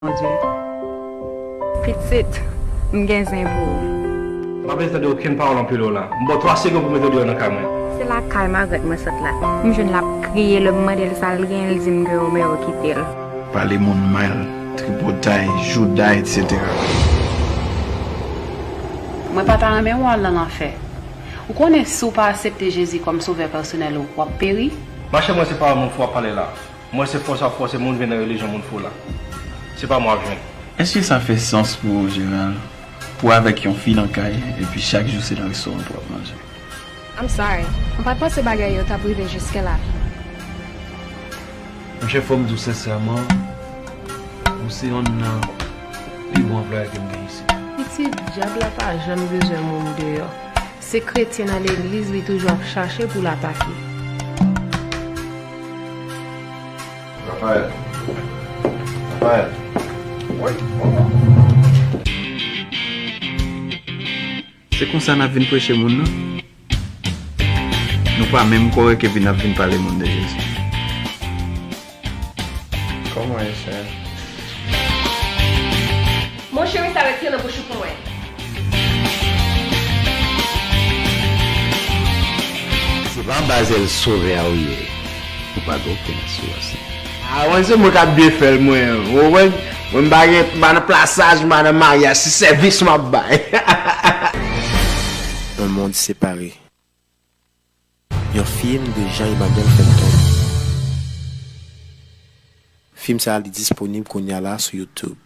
Mon Dieu. Petite, m'gain pour. Ma besoin de aucune parole en plus là. Bon, 3 secondes pour me dire dans la caméra. C'est la caille Margaret me saute là. Je ne l'ai crié le modèle sale rien le dit que me quitter. Parler mon mal, tripotaille, jouda, etc. Moi pas ta même wall dans l'enfer. Vous connaissez ou pas accepter Jésus comme sauveur personnel ou péri? Ma chez moi c'est pas mon foi parler là. Moi c'est force à force, c'est mon venir religion mon fou là. C'est pas moi je viens. Est-ce que ça fait sens pour vous, Gérald? Pour avec une fille dans le caille, et puis chaque jour c'est dans le restaurant pour manger. I'm sorry. On va pas se bagailler, t'as privé jusqu'à là. Monsieur, faut me dire sincèrement, vous c'est un plus bon employé que moi ici. Petit diable n'a pas jamais besoin de monde dehors. Ces chrétiens à l'église, ils toujours chercher pour l'attaquer. Raphaël. Raphaël. Oui. C'est comme ça qu'on vient prêcher le monde, non? Nous pas même quoi que vient parler le monde de Jésus. Comment est-ce que Mon chéri, ça retire le bouchon pour moi. C'est pas basé le sauver à ouiller. Ou pas d'aucun souci. Ah, c'est moi qui ai bien fait, moi. Ouais, je vais plaçage, je vais mariage, si service, je vais Un monde séparé. Un film de Jean-Emmanuel Fenton. Film ça est disponible qu'on y a là sur YouTube.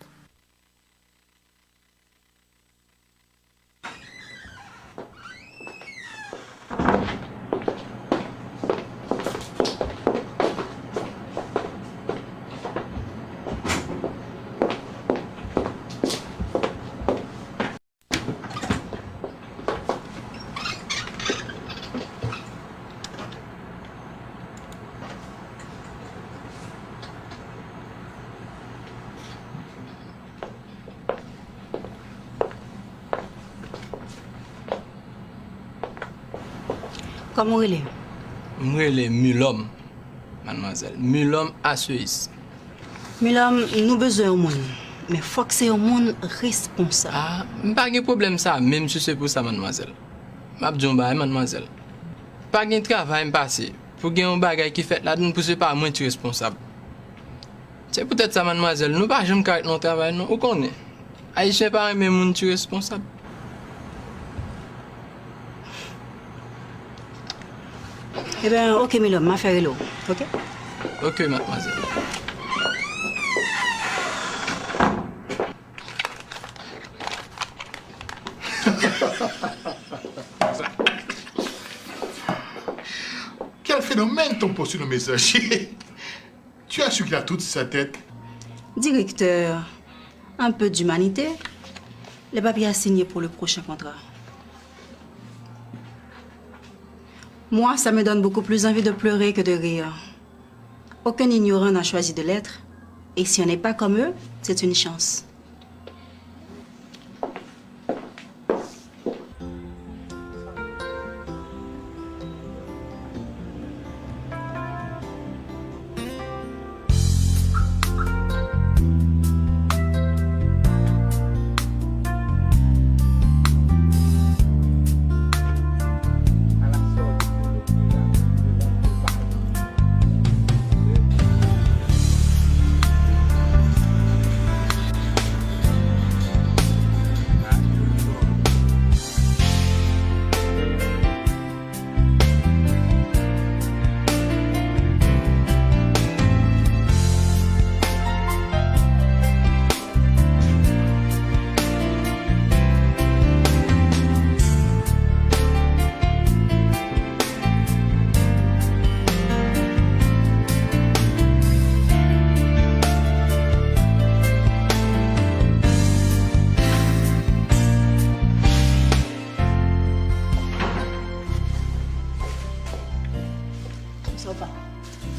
Comment il est? Moi, il est Mulhomme, mademoiselle. Mulhomme à Suisse. Milam, nous besoin au monde. Mais il faut que c'est un monde responsable. Ah, pas de problème ça, même si c'est pour ça, mademoiselle. Mabdjomba, mademoiselle. Pas de travail passé. Pour gagner un bagage qui fait là, nous ne pouvons pas moins être responsable. C'est peut-être ça, mademoiselle. Nous pas jamais caractère notre travail, non. Où qu'on est? Haïtien pas même monde responsable. Eh bien, ok, Milam, ma faire l'eau. Ok? Ok, mademoiselle. Quel phénomène ton poste sur le messager? Tu as su qu'il a toute sa tête. Directeur, un peu d'humanité. Les papiers à signer pour le prochain contrat. Moi, ça me donne beaucoup plus envie de pleurer que de rire. Aucun ignorant n'a choisi de l'être. Et si on n'est pas comme eux, c'est une chance.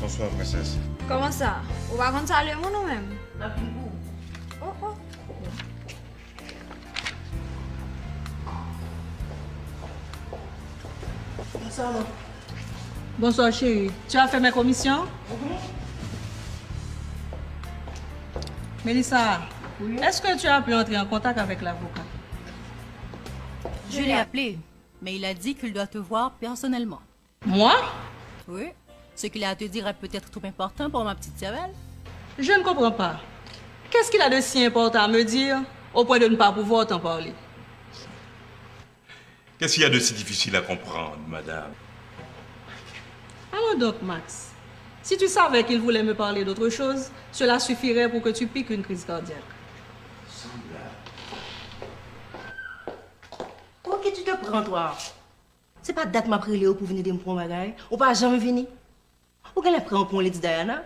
Bonsoir, princesse. Comment ça? On va rentrer à l'émon nous-mêmes? Oh, oh. Bonsoir chérie. Tu as fait mes commissions? Mélissa, est-ce que tu as pu entrer en contact avec l'avocat? Je l'ai appelé, mais il a dit qu'il doit te voir personnellement. Moi? Oui. Ce qu'il a à te dire est peut-être trop important pour ma petite cervelle. Je ne comprends pas. Qu'est-ce qu'il a de si important à me dire au point de ne pas pouvoir t'en parler? Qu'est-ce qu'il y a de si difficile à comprendre, madame? Alors donc, Max, si tu savais qu'il voulait me parler d'autre chose, cela suffirait pour que tu piques une crise cardiaque. Ok, tu te prends, toi. C'est pas date m'a pris Léo pour venir de me prendre bagaille. Ou pas jamais venir. Ou qu'elle a pris en compte Lady Diana?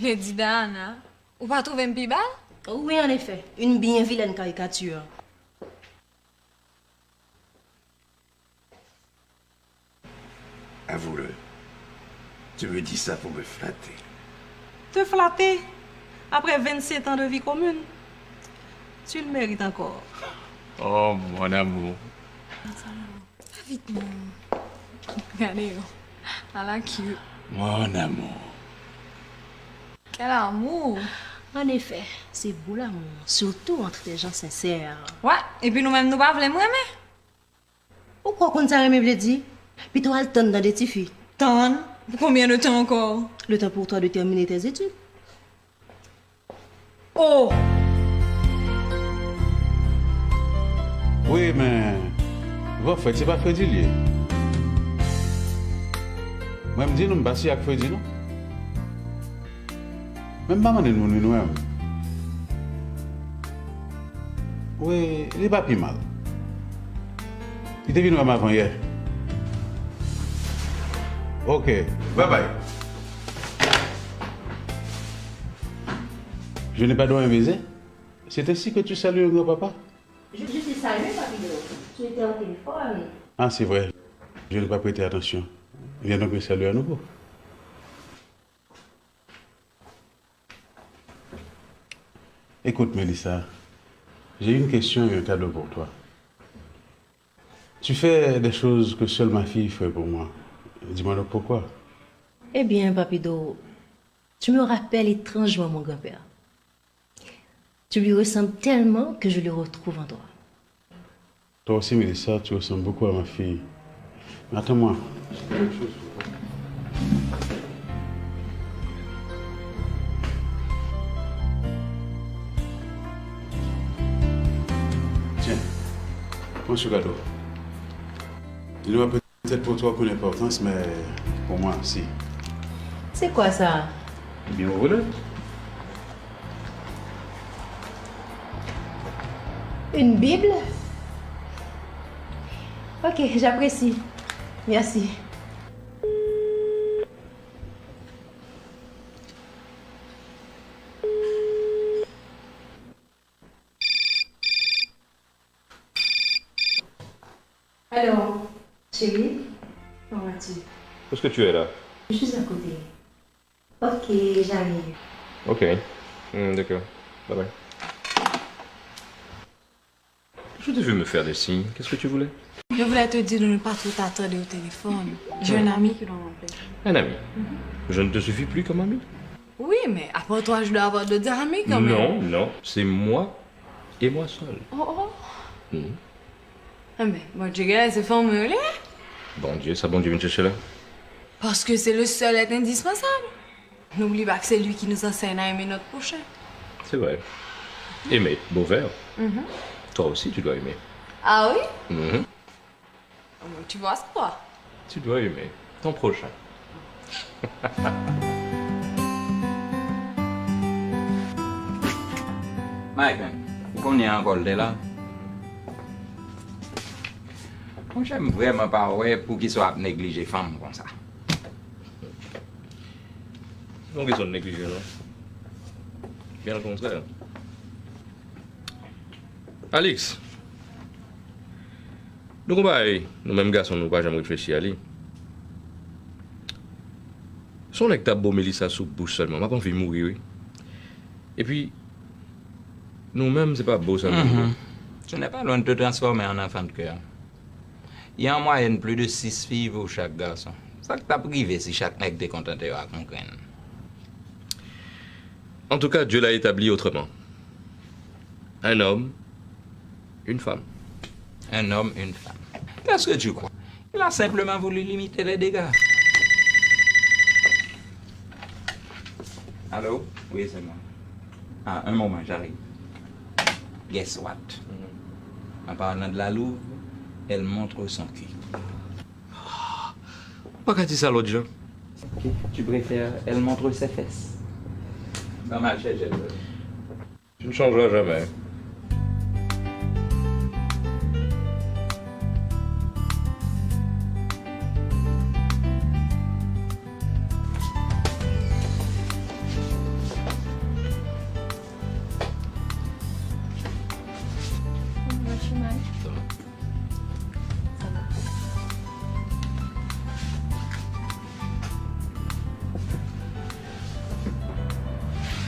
Lady Diana? Ou pas trouver une pibale? Oui, en effet. Une bien vilaine caricature. Avoue-le. Tu me dis ça pour me flatter. Te flatter? Après 27 ans de vie commune? Tu le mérites encore. Oh, mon amour. Vite, mon. Regardez, à la cute. Mon amour. Quel amour! En effet, c'est beau l'amour. Surtout entre des gens sincères. Ouais, et puis nous-mêmes, nous pas vraiment aimer. Pourquoi qu'on t'a aimé, le dit? Puis toi, le temps dans des petites filles. Temps? Pour combien de temps encore? Le temps pour toi de terminer tes études. Oh! Oui, mais... Bon, fait, c'est pas Freddy lié. Moi, je me dis, nous, je suis avec Freddy, non? Même maman n'est nous-mêmes. Oui, il n'est pas plus mal. Il est venu avant hier. Ok, bye bye. Je n'ai pas droit à un baiser. C'est ainsi que tu salues mon papa? Je t'ai salué, papillon. Tu étais au téléphone. Ah, c'est vrai. Je n'ai pas prêté attention. Viens donc me saluer à nouveau. Écoute, Mélissa, j'ai une question et un cadeau pour toi. Tu fais des choses que seule ma fille fait pour moi. Dis-moi donc pourquoi. Eh bien, Papido, tu me rappelles étrangement mon grand-père. Tu lui ressembles tellement que je le retrouve en toi. Toi aussi, Mélissa, tu ressembles beaucoup à ma fille. Mais attends-moi. J'ai quelque chose pour toi. Tiens, prends ce cadeau. Il ne va peut-être pour toi aucune importance, mais pour moi, si. C'est quoi ça? Bien voilà. Une Bible? Ok, j'apprécie. Merci. Alors, chérie, comment vas-tu? Où est-ce que tu es là? Je suis à côté. Ok, j'arrive. Ok. D'accord. Bye bye. Je t'ai vu me faire des signes. Qu'est-ce que tu voulais? Je voulais te dire de ne pas trop t'attendre au téléphone. J'ai un ami qui doit m'appeler. Un ami? Je ne te suffis plus comme ami? Oui, mais après toi, je dois avoir d'autres amis quand même. Non, non. C'est moi et moi seul. Oh, oh. Ah, mais bon Dieu, c'est formulé. Bon Dieu, ça bon Dieu vient te chercher là? Parce que c'est le seul être indispensable. N'oublie pas que c'est lui qui nous enseigne à aimer notre prochain. C'est vrai. Aimer, beau verbe. Toi aussi, tu dois aimer. Ah oui? Tu vois quoi? Tu dois aimer ton prochain. Mike, pourquoi on est encore là? Moi, j'aime vraiment pas pour qu'ils soient négligés les femmes comme ça. Non, ils sont négligés, non? Bien au contraire. Alex, nous-mêmes garçons, nous ne pas jamais réfléchir à lui. Son nèg t'a beau Mélissa sous bouche seulement, m'a pas envie de mourir, oui. Et puis, nous-mêmes, c'est pas beau ça. Tu n'es pas loin de te transformer en enfant de cœur. Il y a en moyenne plus de 6 filles pour chaque garçon. Ça que t'as privé si chaque nèg t'est content de comprendre. En tout cas, Dieu l'a établi autrement. Un homme, une femme. Un homme, une femme. Qu'est-ce que tu crois? Il a simplement voulu limiter les dégâts. Allô? Oui, c'est moi. Ah, un moment, j'arrive. Guess what? En parlant de la louve, elle montre son cul. Pourquoi qu'a dit ça l'autre jour? Ok, tu préfères, elle montre ses fesses. Pas mal, Tu ne changeras jamais.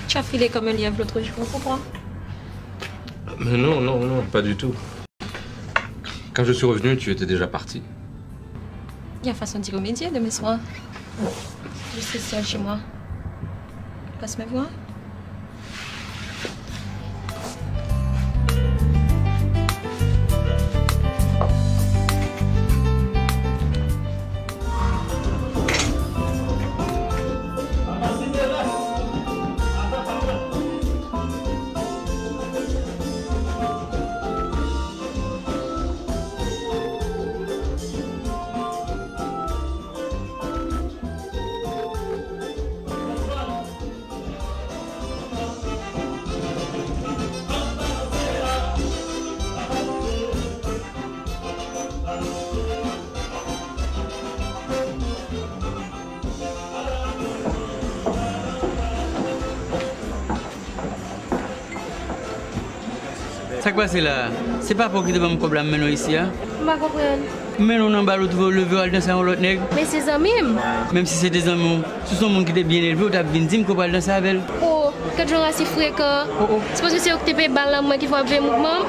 Tu as filé comme un lièvre l'autre jour, pourquoi? Mais non, non, non, pas du tout. Quand je suis revenu, tu étais déjà parti. Il y a façon d'y remédier demain soir. Je suis seule chez moi. Passe me voir. Ça qui passe là, c'est pas pour qu'il y ait un problème maintenant ici. Hein? Je ne comprends. Mais nous n'avons pas le lever danser avec l'autre nègre. Mais c'est amis. Même si c'est des amis, ce sont des gens qui étaient bien élevés, tu as bien dit qu'on va danser avec elle. Oh, 4 jours assez fréquents. C'est parce que c'est eux qui te payent balle moi qui font un mouvement.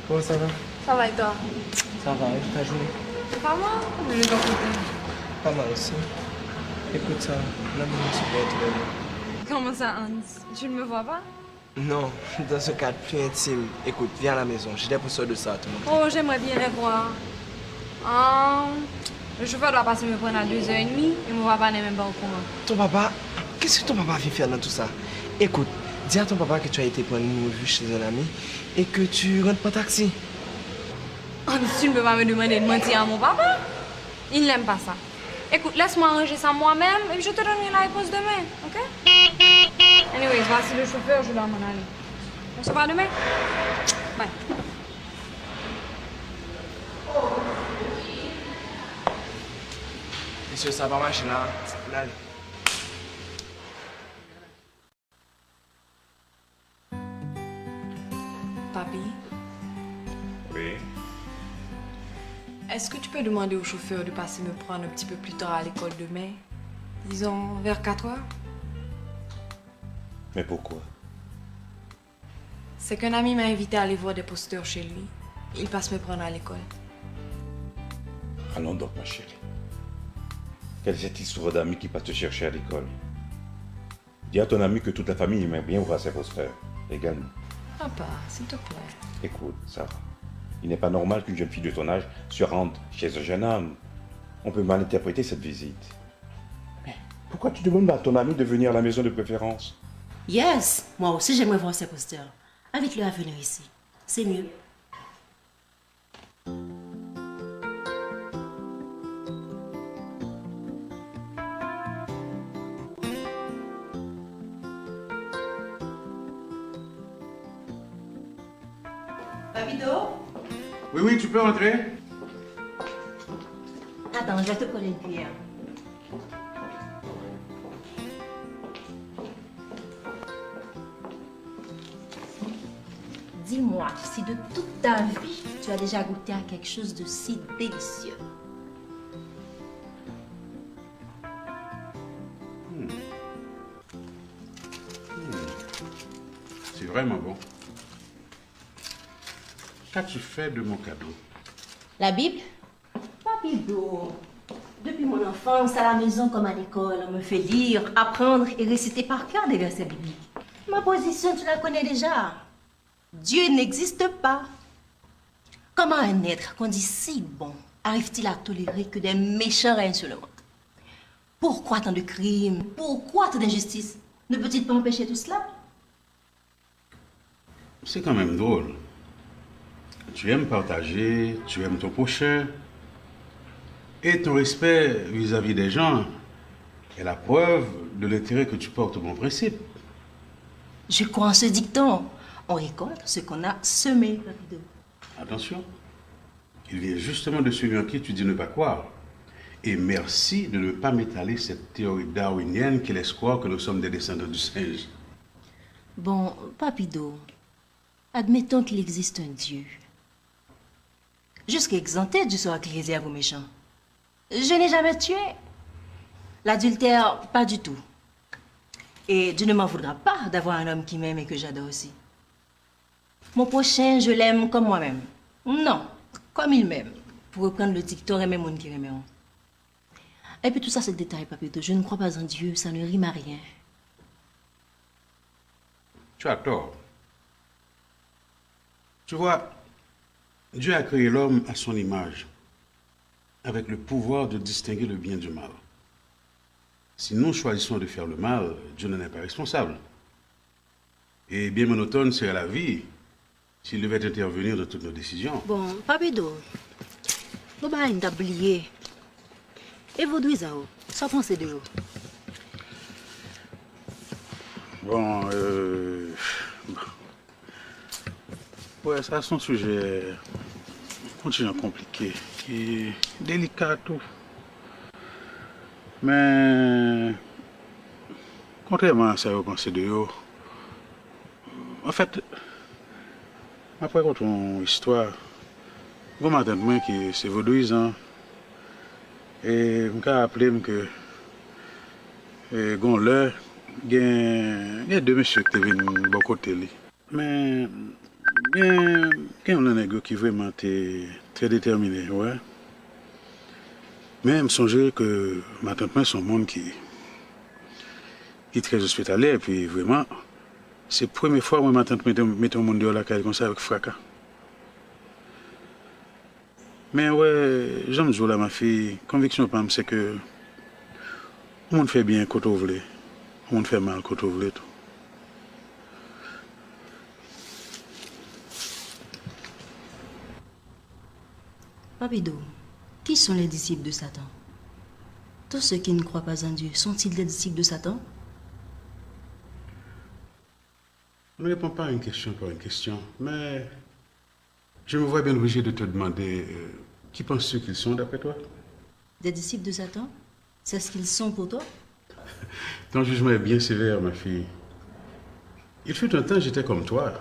Comment ça va? Ça va et toi? Ça va, et ta journée? Pas mal, mais je dois côté. Pas mal aussi. Écoute ça, là, je suis pas tous les deux. Comment ça, Hans? Tu ne me vois pas? Non, dans ce cadre plus intime. Écoute, viens à la maison, j'ai des pousseurs de ça à te montrer. Oh, j'aimerais bien les voir. Le chauffeur doit passer me prendre à 2h30 et mon papa n'est même pas au courant. Ton papa, qu'est-ce que ton papa vient faire dans tout ça? Écoute, dis à ton papa que tu as été prendre une revue chez un ami et que tu rentres par taxi. Oh, tu ne peux pas me demander de mentir à mon papa? Il n'aime pas ça. Écoute, laisse-moi arranger ça moi-même et je te donnerai la réponse demain, ok? Anyways, voici le chauffeur, je dois m'en aller. On se voit demain? Bye. Monsieur, ça va marcher là. Allez. Papi, Oui. est-ce que tu peux demander au chauffeur de passer me prendre un petit peu plus tard à l'école demain? Disons vers 4h? Mais pourquoi? C'est qu'un ami m'a invité à aller voir des posteurs chez lui. Il passe me prendre à l'école. Allons donc, ma chérie. Quelle est cette histoire d'amis qui passe te chercher à l'école? Dis à ton ami que toute la famille aimerait bien voir ses posters, également. Papa, s'il te plaît. Écoute, Sarah, il n'est pas normal qu'une jeune fille de ton âge se rende chez un jeune homme. On peut mal interpréter cette visite. Mais pourquoi tu demandes à ton ami de venir à la maison de préférence? Yes, moi aussi j'aimerais voir ces posters. Invite-le à venir ici. C'est mieux. Papido? Oui, oui, tu peux entrer. Attends, je vais te coller une cuillère. Dis-moi si de toute ta vie, tu as déjà goûté à quelque chose de si délicieux. vraiment bon. Qu'as-tu fait de mon cadeau? La Bible? Papido, depuis mon enfance, à la maison comme à l'école, on me fait lire, apprendre et réciter par cœur des versets bibliques. Ma position, tu la connais déjà. Dieu n'existe pas. Comment un être qu'on dit si bon arrive-t-il à tolérer que des méchants règnent sur le monde? Pourquoi tant de crimes? Pourquoi tant d'injustices? Ne peut-il pas empêcher tout cela? C'est quand même drôle. Tu aimes partager, tu aimes ton prochain. Et ton respect vis-à-vis des gens est la preuve de l'intérêt que tu portes au bon principe. Je crois en ce dicton. On récolte ce qu'on a semé, Papido. Attention, il vient justement de celui en qui tu dis ne pas croire. Et merci de ne pas m'étaler cette théorie darwinienne qui laisse croire que nous sommes des descendants du singe. Bon, Papido, admettons qu'il existe un Dieu. Jusqu'à exempter du sort qu'il réserve aux méchants. Je n'ai jamais tué. L'adultère, pas du tout. Et Dieu ne m'en voudra pas d'avoir un homme qui m'aime et que j'adore aussi. Mon prochain, je l'aime comme moi-même. Non, comme il m'aime. Pour reprendre le dicton, aimer monde qui aimeront. Et puis tout ça, c'est le détail, Papito. Je ne crois pas en Dieu, ça ne rime à rien. Tu as tort. Tu vois, Dieu a créé l'homme à son image, avec le pouvoir de distinguer le bien du mal. Si nous choisissons de faire le mal, Dieu n'en est pas responsable. Et bien monotone serait la vie s'il devait intervenir dans toutes nos décisions. Bon, Papido, nous allons oublier. Et vous, Douizao, ça pensez de vous? Bon, ouais, ça c'est un sujet continue compliqué, qui est délicat tout. Mais, contrairement à ça, vous pensez de vous, en fait, après contre une histoire, vous m'entendez que c'est vaudouisant. Et je me rappelle que gon l'heure, il y a deux messieurs qui viennent de bon côté. Mais il y a un nègre qui vraiment très déterminé, ouais. Mais je me songe que ma tante son monde qui est très hospitalier et puis vraiment c'est la première fois que ma tante met un monde dehors la caille comme ça avec fracas. Mais ouais, j'aime dire là ma fille, conviction pas c'est que le monde fait bien quand on veut, le monde fait mal quand on veut tout. Papido, qui sont les disciples de Satan? Tous ceux qui ne croient pas en Dieu, sont-ils des disciples de Satan? Je ne réponds pas à une question par une question, mais je me vois bien obligé de te demander qui penses-tu qu'ils sont d'après toi? Des disciples de Satan? C'est ce qu'ils sont pour toi? Ton jugement est bien sévère, ma fille. Il fut un temps, j'étais comme toi.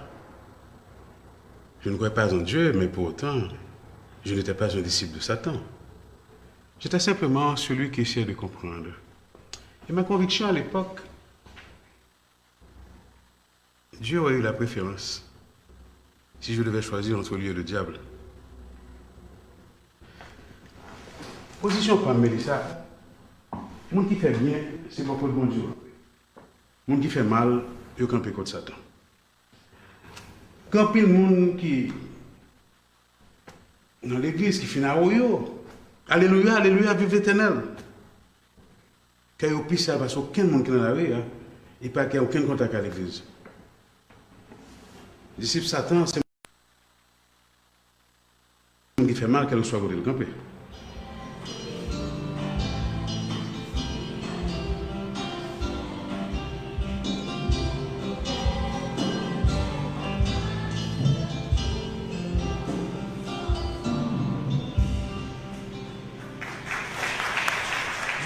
Je ne croyais pas en Dieu, mais pour autant, je n'étais pas un disciple de Satan. J'étais simplement celui qui essayait de comprendre. Et ma conviction à l'époque, Dieu aurait eu la préférence si je devais choisir entre lui et le diable. Position comme Mélissa, le monde qui fait bien, c'est pas pour le bon Dieu. Le monde qui fait mal, il campe contre Satan. Quand il y a le monde qui dans l'église qui finit à Oyo, alléluia, alléluia, vive l'éternel. Quand il y a plus ça, parce qu'aucun monde qui n'en avait, et pas qu'il n'y a aucun contact avec l'église. Disciple Satan, c'est le monde qui fait mal, qu'elle soit côté de camper.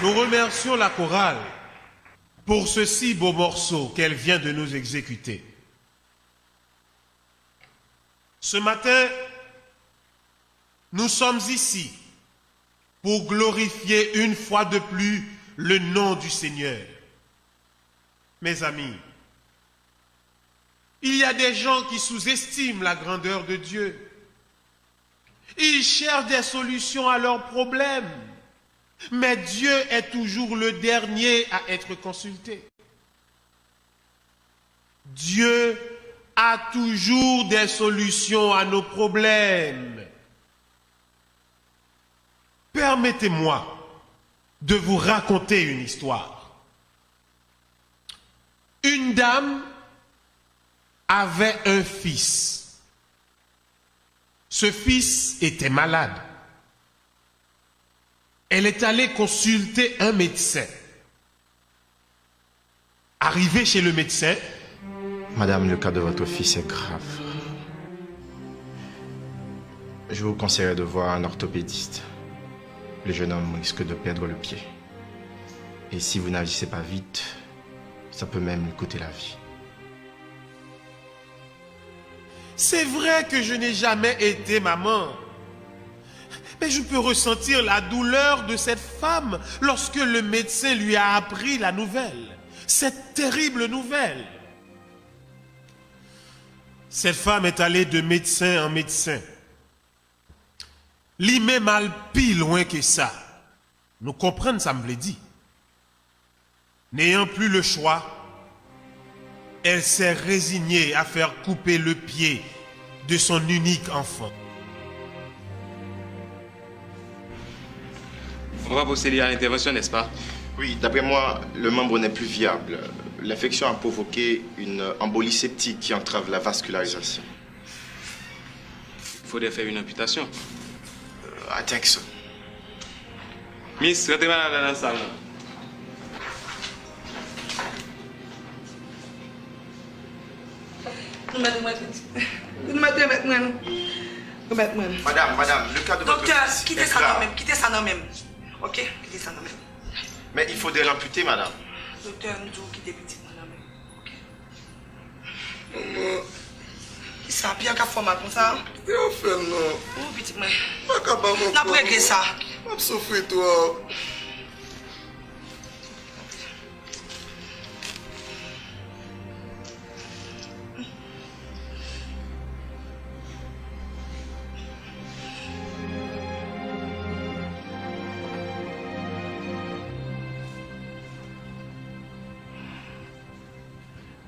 Nous remercions la chorale pour ce si beau morceau qu'elle vient de nous exécuter. Ce matin, nous sommes ici pour glorifier une fois de plus le nom du Seigneur. Mes amis, Il y a des gens qui sous-estiment la grandeur de Dieu. Ils cherchent des solutions à leurs problèmes. Mais Dieu est toujours le dernier à être consulté. Dieu a toujours des solutions à nos problèmes. Permettez-moi de vous raconter une histoire. Une dame avait un fils. Ce fils était malade. Elle est allée consulter un médecin. Arrivée chez le médecin, Madame, le cas de votre fils est grave. Je vous conseillerais de voir un orthopédiste. Le jeune homme risque de perdre le pied. Et si vous n'agissez pas vite, ça peut même lui coûter la vie. c'est vrai que je n'ai jamais été maman. Mais je peux ressentir la douleur de cette femme lorsque le médecin lui a appris la nouvelle. Cette terrible nouvelle. Cette femme est allée de médecin en médecin. Li même mal pis loin que ça. Nous comprenons ça me l'a dit. N'ayant plus le choix, elle s'est résignée à faire couper le pied de son unique enfant. On va procéder à l'intervention, n'est-ce pas? Oui, d'après moi, le membre n'est plus viable. L'infection a provoqué une embolie septique qui entrave la vascularisation. Il faudrait faire une amputation. I think so. Miss, rentrez dans la salle. Madame, le cas de votre Docteur, fils quittez est ça grave. non même, quittez ça non même. Ok, quittez ça non même. Mais il faudrait l'amputer, madame. Docteur, nous devons quitter petit non même. Ok. Qui ça, Pierre qui a formé comme ça? Qu'est-ce que tu fais, non? Oh, petit man. On n'a pas réglé ça. Je souffre, toi.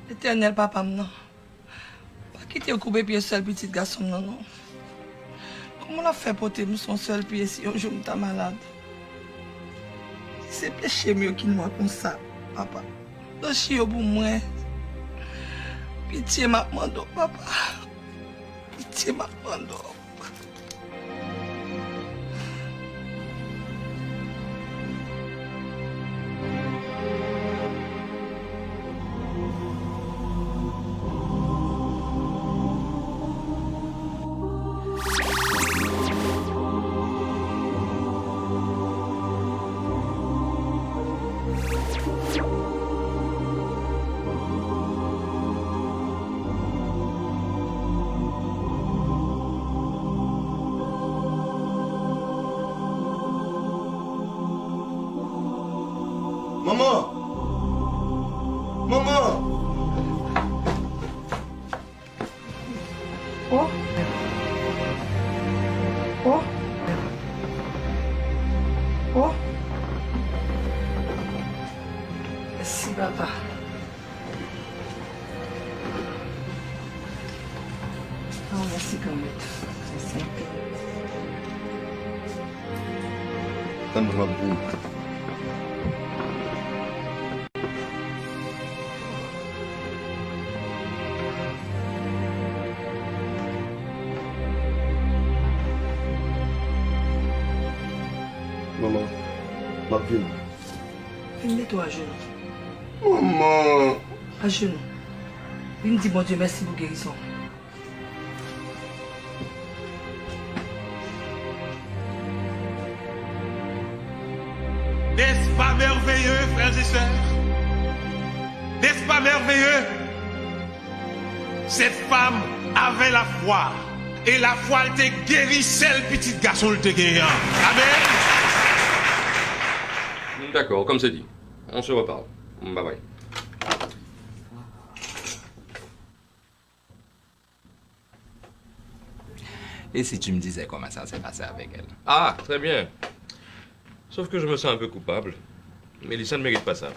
Éternel papa, non. Pas quitter au couper pied seul petit garçon, non, non. Comment on a fait porter son seul pied si un jour je suis malade? C'est péché mieux qu'il moi comme ça, papa. Le chien pour moi. Pitié m'a demandé, papa. Pitié m'a demandé. Maman! Maman! Oh! Oh! Oh! Merci, papa. Oh, merci quand même. Merci. Donne-moi beaucoup. Maman, ma vie. Mets-toi à genoux. Maman. À genoux. Il me dit, bon Dieu, merci pour guérison. N'est-ce pas merveilleux, frères et sœurs? N'est-ce pas merveilleux? Cette femme avait la foi. Et la foi, elle t'a guéri, celle petite garçon, elle t'a guéri. Amen. D'accord, comme c'est dit. On se reparle. Bye bye. Et si tu me disais comment ça s'est passé avec elle? Ah, très bien. Sauf que je me sens un peu coupable. Mélissa ne mérite pas ça.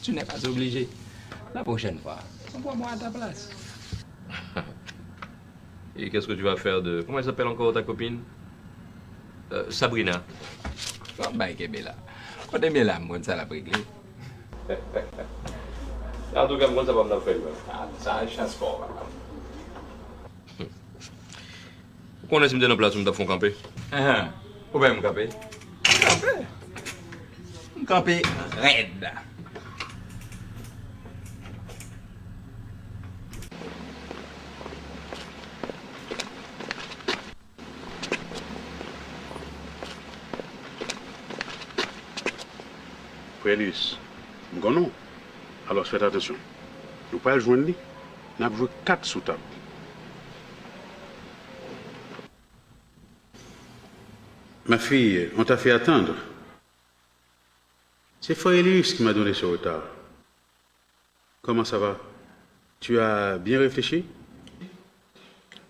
Tu n'es pas obligé. La prochaine fois, envoie-moi à ta place. Et qu'est-ce que tu vas faire de... Comment elle s'appelle encore ta copine? Sabrina. Oh, bah, Kébéla. On est bien là, moi, ça l'a réglé. En tout cas, moi, ça va me faire. Ah, ça, chasse fort. Pourquoi on est dans la place où nous avons campé? Où est-ce que camper? Camper raide. Félix, non. Alors faites attention. Nous ne pouvons pas joindre lui. Nous avons joué 4 sous table. Ma fille, on t'a fait attendre. C'est Félix qui m'a donné ce retard. Comment ça va? Tu as bien réfléchi?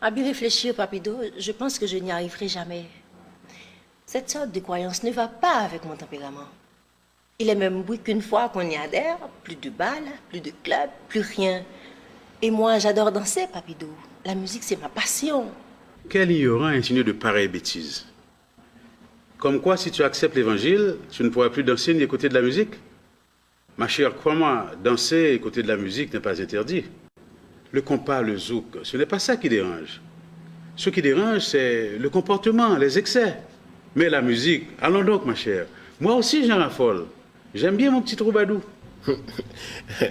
À bien réfléchir, Papido, je pense que je n'y arriverai jamais. Cette sorte de croyance ne va pas avec mon tempérament. Il est même oui qu'une fois qu'on y adhère, plus de balles, plus de clubs, plus rien. Et moi, j'adore danser, Papido. La musique, c'est ma passion. Quel ignorant insinué de pareilles bêtises? Comme quoi, si tu acceptes l'évangile, tu ne pourras plus danser ni écouter de la musique? Ma chère, crois-moi, danser et écouter de la musique n'est pas interdit. Le compas, le zouk, ce n'est pas ça qui dérange. Ce qui dérange, c'est le comportement, les excès. Mais la musique, allons donc, ma chère. Moi aussi, j'en raffole. J'aime bien mon petit troubadour.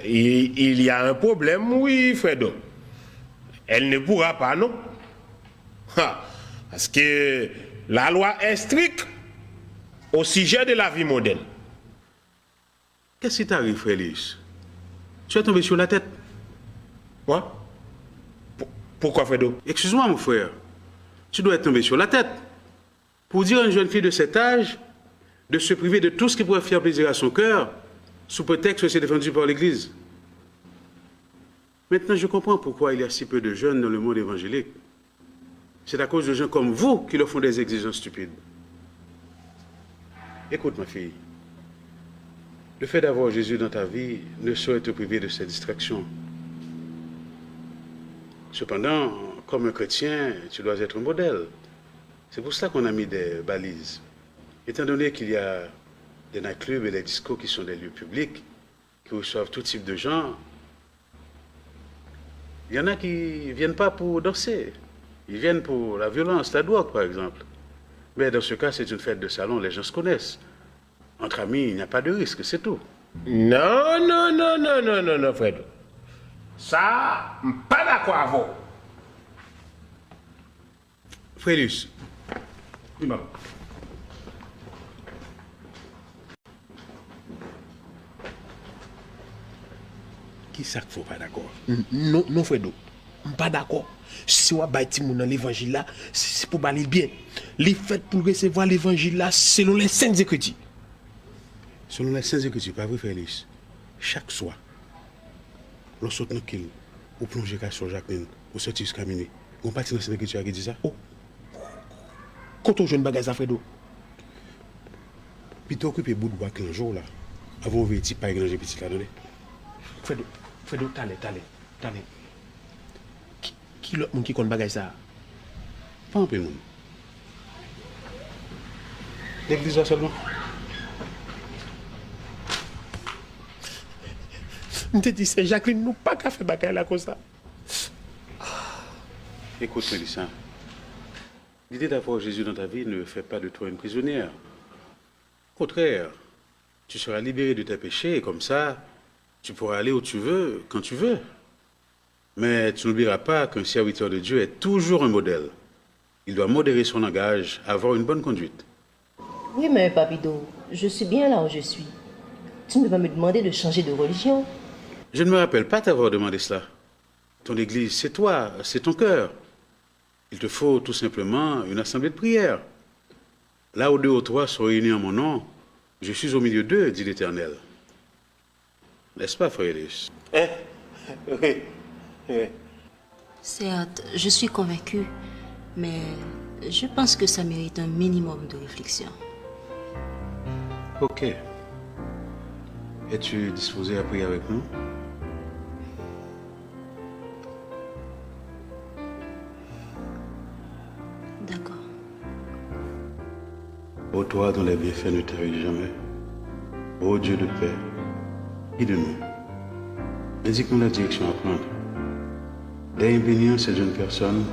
Il y a un problème, oui, Fredo. Elle ne pourra pas, non? Parce que la loi est stricte au sujet de la vie moderne. Qu'est-ce qui t'arrive, Félix? Tu es tombé sur la tête. Quoi? Pourquoi, Fredo? Excuse-moi, mon frère. Tu dois être tombé sur la tête. Pour dire à une jeune fille de cet âge de se priver de tout ce qui pourrait faire plaisir à son cœur, sous prétexte que c'est défendu par l'Église. Maintenant, je comprends pourquoi il y a si peu de jeunes dans le monde évangélique. C'est à cause de gens comme vous qui leur font des exigences stupides. Écoute, ma fille. Le fait d'avoir Jésus dans ta vie ne saurait te priver de ces distractions. Cependant, comme un chrétien, tu dois être un modèle. C'est pour ça qu'on a mis des balises. Étant donné qu'il y a des nightclubs et des discos qui sont des lieux publics, qui reçoivent tout type de gens, il y en a qui ne viennent pas pour danser. Ils viennent pour la violence, la drogue, par exemple. Mais dans ce cas, c'est une fête de salon, les gens se connaissent. Entre amis, il n'y a pas de risque, c'est tout. Non, Fredo. Ça, je ne suis pas d'accord avec vous. Félix, oui, maman. Qui ça qu'il ne faut pas d'accord? Non, Fredo. Je ne suis pas d'accord. Si on va dans l'évangile là, c'est pour aller bien. Les fêtes pour recevoir l'évangile là, selon les Saintes Écritures. Selon les Saintes Écritures, pas vrai, Félix? Chaque soir, lorsqu'on est tranquille, on plonge sur Jacqueline, on sort jusqu'à minuit. On partit dans les Saintes Écritures qui dit ça? Oh. Quand on joue une bagage à Fredo. Puis tu occupes bout de bois 15 jours là. Avant de venir, pas égranger petit la donner. Fredo, t'allez. Qui l'autre monde qui compte bagage ça? Pas un peu de monde. L'église seulement. Je te dis, c'est Jacqueline, nous pas qu'à faire bagage là comme ça. Écoute, Mélissa. L'idée d'avoir Jésus dans ta vie ne fait pas de toi une prisonnière. Au contraire, tu seras libéré de tes péchés et comme ça, tu pourras aller où tu veux, quand tu veux. Mais tu n'oublieras pas qu'un serviteur de Dieu est toujours un modèle. Il doit modérer son langage, avoir une bonne conduite. Oui, mais Papido, je suis bien là où je suis. Tu ne vas me demander de changer de religion. Je ne me rappelle pas t'avoir demandé cela. Ton église, c'est toi, c'est ton cœur. Il te faut tout simplement une assemblée de prière. Là où 2 ou 3 sont réunis en mon nom, je suis au milieu d'eux, dit l'Éternel. N'est-ce pas, frère Ellis? Oui. Certes, je suis convaincue. Mais je pense que ça mérite un minimum de réflexion. Ok. Es-tu disposé à prier avec nous? D'accord. Ô toi dont les bienfaits ne t'arrivent jamais, ô Dieu de paix, guide-nous. Indique-nous la direction à prendre. Daigne bénir cette jeune personne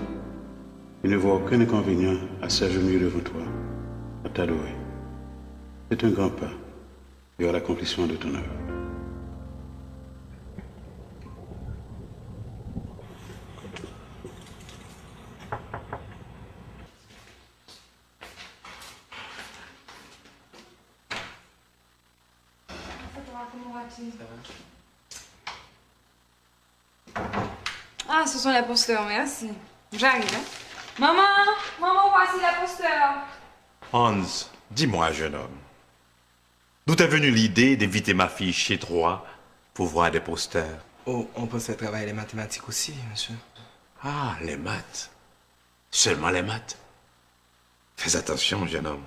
et ne vois aucun inconvénient à s'agenouiller devant toi, à t'adorer. C'est un grand pas vers l'accomplissement de ton œuvre. Ah, ce sont les posteurs, merci. J'arrive, hein. Maman, voici les posteurs. Hans, dis-moi, jeune homme, d'où t'est venue l'idée d'inviter ma fille chez toi pour voir des posters? Oh, on peut faire travailler les mathématiques aussi, monsieur. Ah, les maths. Seulement les maths. Fais attention, jeune homme.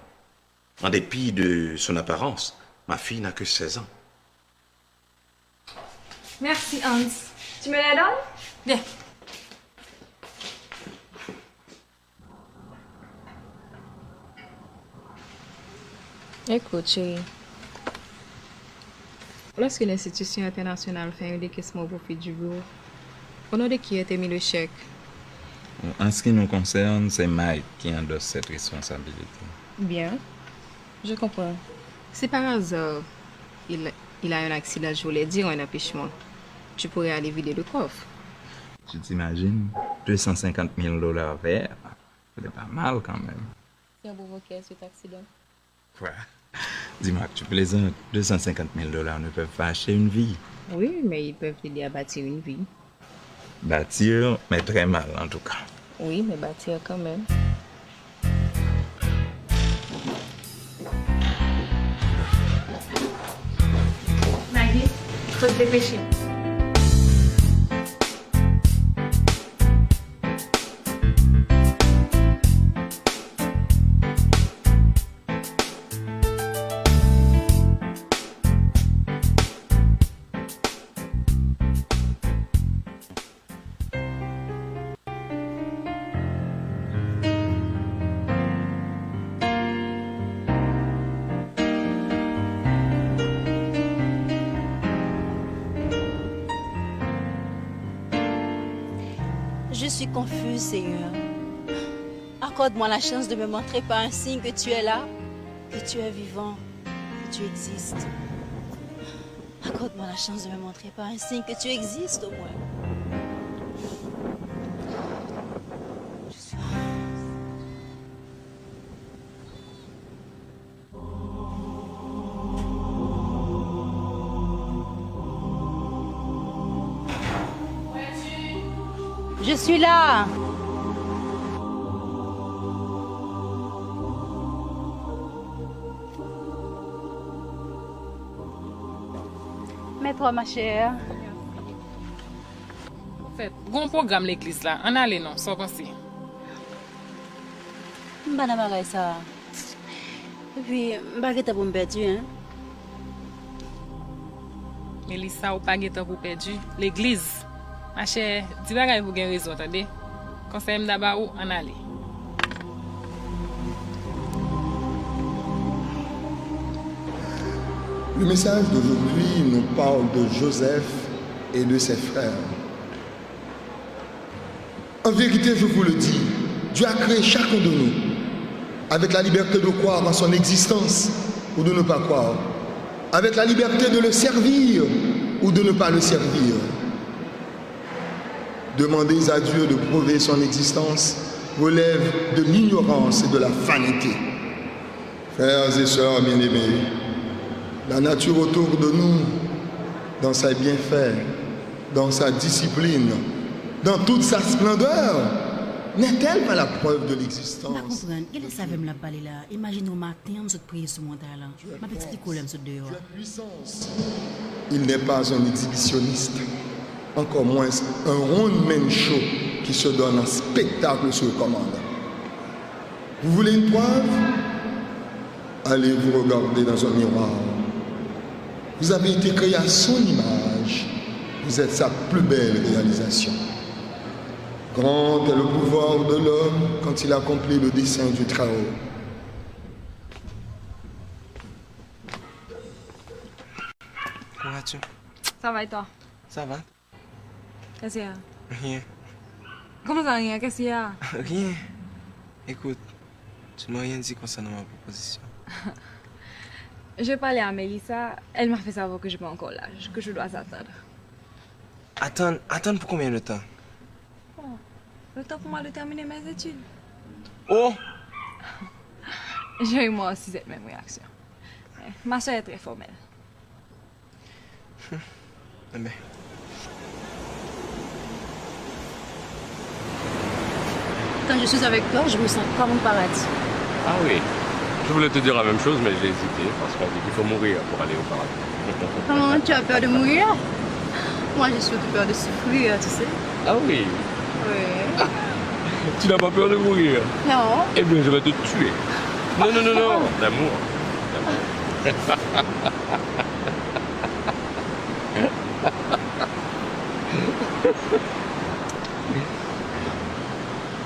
En dépit de son apparence, ma fille n'a que 16 ans. Merci, Hans. Tu me les donnes? Bien. Écoute, chérie. Lorsque l'institution internationale fait un décaissement au profit du bureau, au nom de qui a été mis le chèque? En ce qui nous concerne, c'est Mike qui endosse cette responsabilité. Bien. Je comprends. Si par hasard, il a un accident, je voulais dire un empêchement, tu pourrais aller vider le coffre. Tu t'imagines? 250 000 $ verts. C'est pas mal quand même. C'est un beau cet accident. Quoi? Dis-moi que tu plaisantes. 250 000 $ ne peuvent pas acheter une vie. Oui, mais ils peuvent t'aider à bâtir une vie. Bâtir, mais très mal en tout cas. Oui, mais bâtir quand même. Maggie, faut se dépêcher. Je suis confuse, Seigneur. Accorde-moi la chance de me montrer par un signe que tu es là, que tu es vivant, que tu existes. Accorde-moi la chance de me montrer par un signe que tu existes au moins. Je suis là. Mets-toi, ma chère. En fait, bon programme l'église là. On allait non, sans penser. Mbana bagay ça. Et puis, baguette pour me perdu, hein? Mélissa, ou pas guette pour perdu. L'église. Ma chère, dis bagay pour gagner raison, attendez. Conseil d'abord où on allait. Le message d'aujourd'hui nous parle de Joseph et de ses frères. En vérité, je vous le dis, Dieu a créé chacun de nous avec la liberté de croire dans son existence ou de ne pas croire, avec la liberté de le servir ou de ne pas le servir. Demander à Dieu de prouver son existence relève de l'ignorance et de la vanité. Frères et sœurs bien-aimés, la nature autour de nous, dans ses bienfaits, dans sa discipline, dans toute sa splendeur, n'est-elle pas la preuve de l'existence? Je comprends. Quel savait me la parler là? Imagine au matin, on se prier sur mon talent. Ma petite colonne se dehors. Il n'est pas un exhibitionniste, encore moins un one-man show qui se donne un spectacle sur commande. Vous voulez une preuve? Allez vous regarder dans un miroir. Vous avez été créé à son image. Vous êtes sa plus belle réalisation. Grand est le pouvoir de l'homme quand il accomplit le dessein du Très-Haut. Comment vas-tu? Ça va et toi? Ça va? Qu'est-ce qu'il y a? Rien. Comment ça rien? Qu'est-ce qu'il y a? Rien. Écoute, tu ne m'as rien dit concernant ma proposition. J'ai parlé à Mélissa. Elle m'a fait savoir que je n'ai pas encore l'âge, que je dois attendre. Attendre pour combien de temps? Bon, le temps pour moi de terminer mes études. Oh! J'ai eu moi aussi cette même réaction. Ma soeur est très formelle. Eh bien. Quand je suis avec toi, je me sens comme au paradis. Ah oui. Je voulais te dire la même chose, mais j'ai hésité parce qu'on dit qu'il faut mourir pour aller au paradis. Comment tu as peur de mourir? Moi, j'ai surtout peur de souffrir, tu sais. Ah oui. Oui. Tu n'as pas peur de mourir? Non. Eh bien, je vais te tuer. Non, non, non, non. D'amour.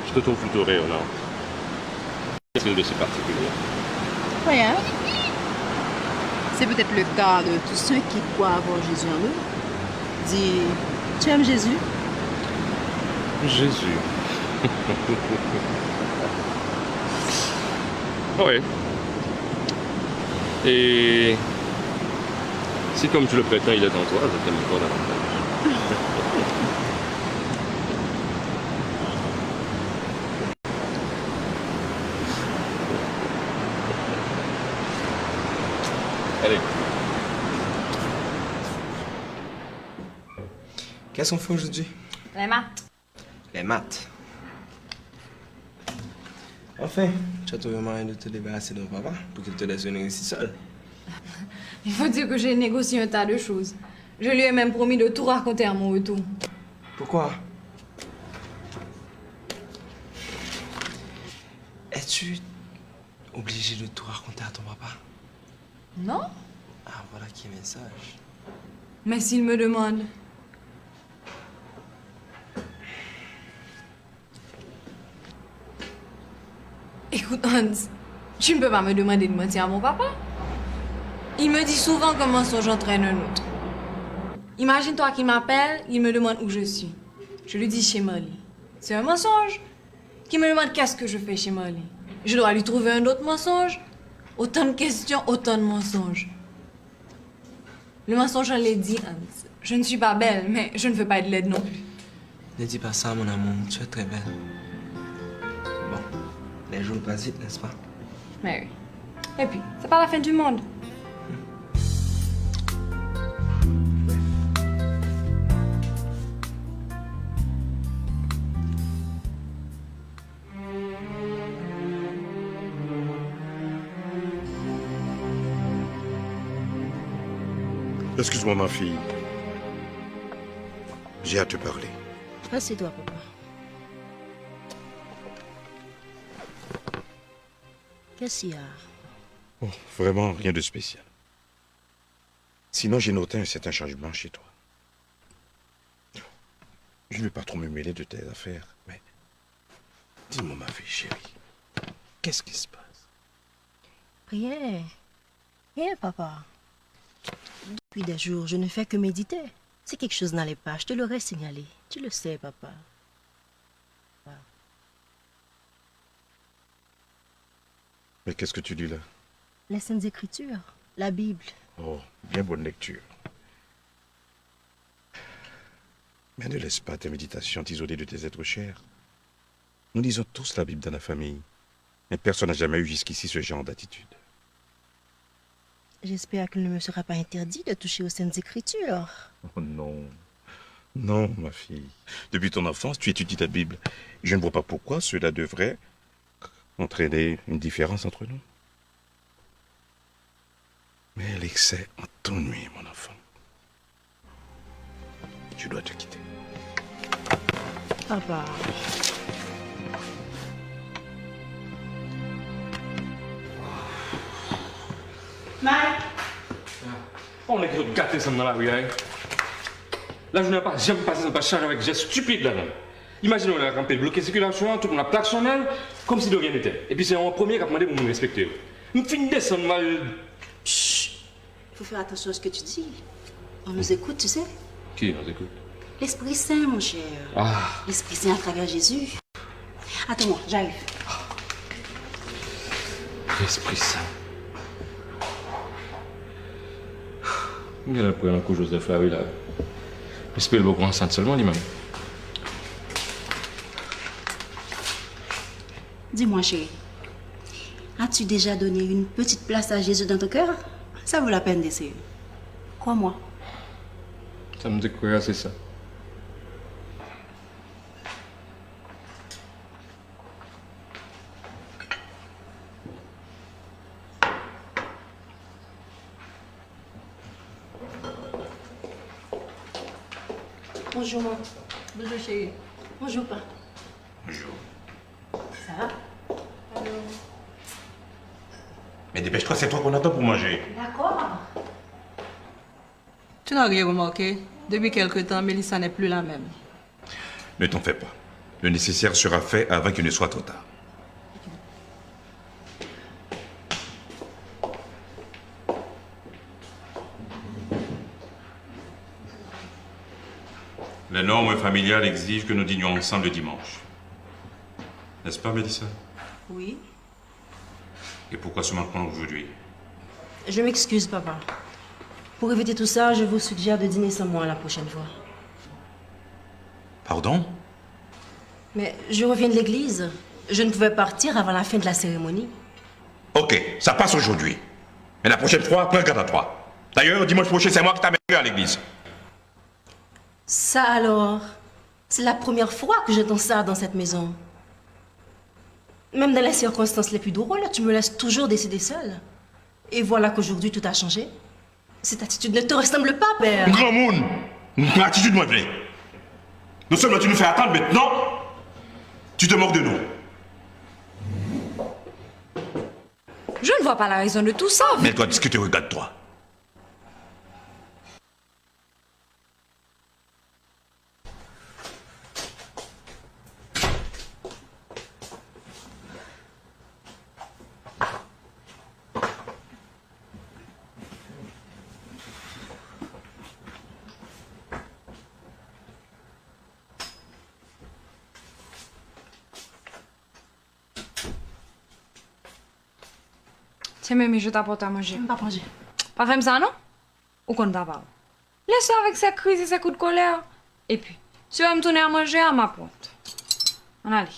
Je te trouve plutôt rayonnant. Qu'est-ce que de si particulier? Rien. C'est peut-être le cas de tous ceux qui croient avoir Jésus en eux. Dis, tu aimes Jésus? Jésus. Oui. Et si comme tu le prétends, il est en toi, je t'aime encore davantage. Allez. Qu'est-ce qu'on fait aujourd'hui? Les maths. Les maths. Enfin, tu as trouvé un moyen de te débarrasser de ton papa pour qu'il te laisse venir ici seul. Il faut dire que j'ai négocié un tas de choses. Je lui ai même promis de tout raconter à mon retour. Pourquoi? Es-tu obligé de tout raconter à ton papa? Non? Ah, voilà qui est message. Mais s'il me demande. Écoute, Hans, tu ne peux pas me demander de mentir à mon papa. Il me dit souvent qu'un mensonge entraîne un autre. Imagine-toi qu'il m'appelle, il me demande où je suis. Je lui dis chez Molly. C'est un mensonge. Qu'il me demande qu'est-ce que je fais chez Molly. Je dois lui trouver un autre mensonge. Autant de questions, autant de mensonges. Le mensonge, je l'ai dit, Hans. Je ne suis pas belle, mais je ne veux pas être laide non plus. Ne dis pas ça, mon amour. Tu es très belle. Bon, les jours passent vite, n'est-ce pas? Mais oui. Et puis, c'est pas la fin du monde. Excuse-moi, ma fille. J'ai à te parler. Assieds-toi, papa. Qu'est-ce qu'il y a? Oh, vraiment rien de spécial. Sinon, j'ai noté un certain changement chez toi. Je ne vais pas trop me mêler de tes affaires, mais dis-moi, ma fille chérie, qu'est-ce qui se passe? Rien. Rien, papa. Depuis des jours, je ne fais que méditer. Si quelque chose n'allait pas, je te l'aurais signalé. Tu le sais, papa. Mais qu'est-ce que tu lis là? Les Saintes Écritures, la Bible. Oh, bien bonne lecture. Mais ne laisse pas tes méditations t'isoler de tes êtres chers. Nous lisons tous la Bible dans la famille. Mais personne n'a jamais eu jusqu'ici ce genre d'attitude. J'espère qu'il ne me sera pas interdit de toucher aux Saintes Écritures. Oh non. Non, ma fille. Depuis ton enfance, tu étudies la Bible. Je ne vois pas pourquoi cela devrait entraîner une différence entre nous. Mais l'excès en t'ennuie, mon enfant. Je dois te quitter. Papa. Mike. On est gâtés ensemble dans la rue. La journée pas, j'aime passer sans pas charger avec gestes stupides là-dedans. Imaginez, on a campé, bloqué la circulation, tout le monde a klaxonné, comme si de rien n'était. Et puis c'est en premier qui a demandé pour nous respecter. Nous finissons de descendre mal. Chut. Il faut faire attention à ce que tu dis. On nous écoute, tu sais. Qui nous écoute? L'Esprit Saint, mon cher. Ah. L'Esprit Saint à travers Jésus. Attends-moi, j'arrive. L'Esprit Saint. Il a pris un coup Joseph là, oui, là. J'espère beaucoup enceinte seulement, lui-même. Dis-moi, chérie, as-tu déjà donné une petite place à Jésus dans ton cœur? Ça vaut la peine d'essayer. Crois-moi. Ça me dit quoi, c'est ça. Bonjour, maman. Bonjour, chérie. Bonjour, papa. Bonjour. Ça va? Allô. Mais dépêche-toi, c'est toi qu'on attend pour manger. D'accord. Tu n'as rien remarqué? Depuis quelque temps, Mélissa n'est plus la même. Ne t'en fais pas. Le nécessaire sera fait avant qu'il ne soit trop tard. Les normes familiales exigent que nous dînions ensemble le dimanche. N'est-ce pas, Mélissa? Oui. Et pourquoi ce manquement aujourd'hui? Je m'excuse, papa. Pour éviter tout ça, je vous suggère de dîner sans moi la prochaine fois. Pardon? Mais je reviens de l'église. Je ne pouvais partir avant la fin de la cérémonie. Ok, ça passe aujourd'hui. Mais la prochaine fois, prends garde à toi. D'ailleurs, dimanche prochain, c'est moi qui t'amènerai à l'église. Ça alors, c'est la première fois que j'entends ça dans cette maison. Même dans les circonstances les plus drôles, tu me laisses toujours décider seule. Et voilà qu'aujourd'hui tout a changé. Cette attitude ne te ressemble pas, père. Grand monde, une attitude moins vraie. Non seulement tu nous fais attendre, maintenant, tu te moques de nous. Je ne vois pas la raison de tout ça. Mais toi, discute, regarde-toi. Tiens, mais je t'apporte à manger. Pas manger. Pas faire ça, non? Ou qu'on t'a pas? Laisse-le avec sa crise et ses coups de colère. Et puis, si tu vas me tourner à manger, à ma porte. On allez.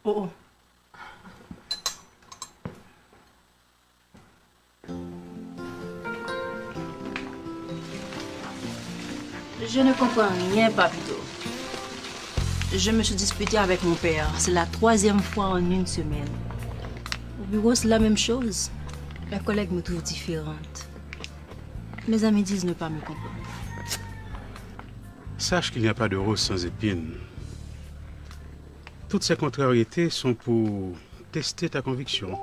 Oh, oh. Je ne comprends rien, Papito. Je me suis disputée avec mon père. C'est la 3e fois en une semaine. Au bureau, c'est la même chose. Les collègues me trouvent différente. Mes amis disent ne pas me comprendre. Sache qu'il n'y a pas de rose sans épines. Toutes ces contrariétés sont pour tester ta conviction.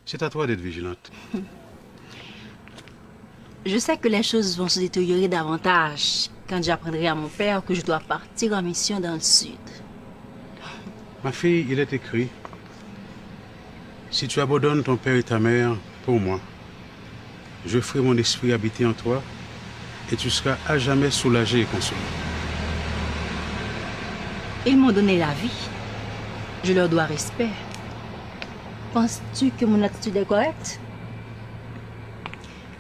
C'est à toi d'être vigilante. Je sais que les choses vont se détériorer davantage quand j'apprendrai à mon père que je dois partir en mission dans le sud. Ma fille, il est écrit, si tu abandonnes ton père et ta mère pour moi, je ferai mon esprit habiter en toi et tu seras à jamais soulagé et consolé. Ils m'ont donné la vie. Je leur dois respect. Penses-tu que mon attitude est correcte?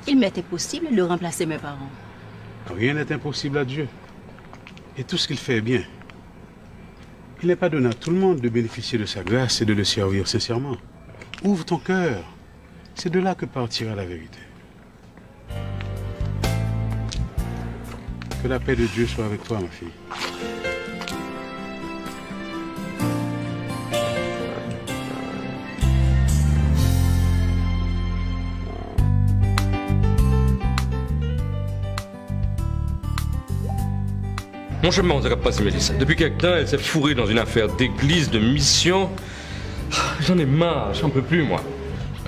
Il m'était possible de remplacer mes parents. Rien n'est impossible à Dieu. Et tout ce qu'il fait est bien. Il n'est pas donné à tout le monde de bénéficier de sa grâce et de le servir sincèrement. Ouvre ton cœur. C'est de là que partira la vérité. Que la paix de Dieu soit avec toi, ma fille. Mon chemin, on dirait pas, c'est Mélissa. Depuis quelque temps, elle s'est fourrée dans une affaire d'église, de mission. J'en ai marre, j'en peux plus, moi.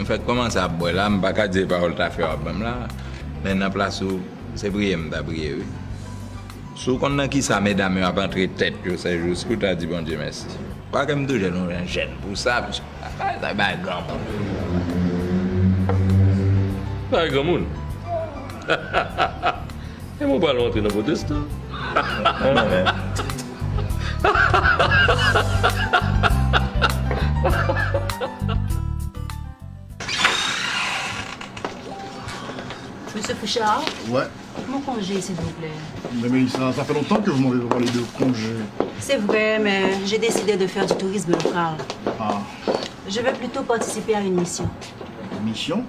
En fait, comment ça, boy, là, je ne peux pas dire parole ta faire même là. Mais dans la place où c'est prier, je prier, oui. Si on a qui ça, mesdames, à rentrer tête, c'est juste que tu as dit bon Dieu merci. Pas comme deux jeunes, un jeune pour ça, parce que ça va être grand monde. Pas grand monde. Et mon ballon entrer dans votre destin. Monsieur Fouchard? Ouais. Mon congé, s'il vous plaît. Mais ça fait longtemps que vous m'avez parlé de congé. C'est vrai, mais j'ai décidé de faire du tourisme local. Ah. Je vais plutôt participer à une mission. Une mission?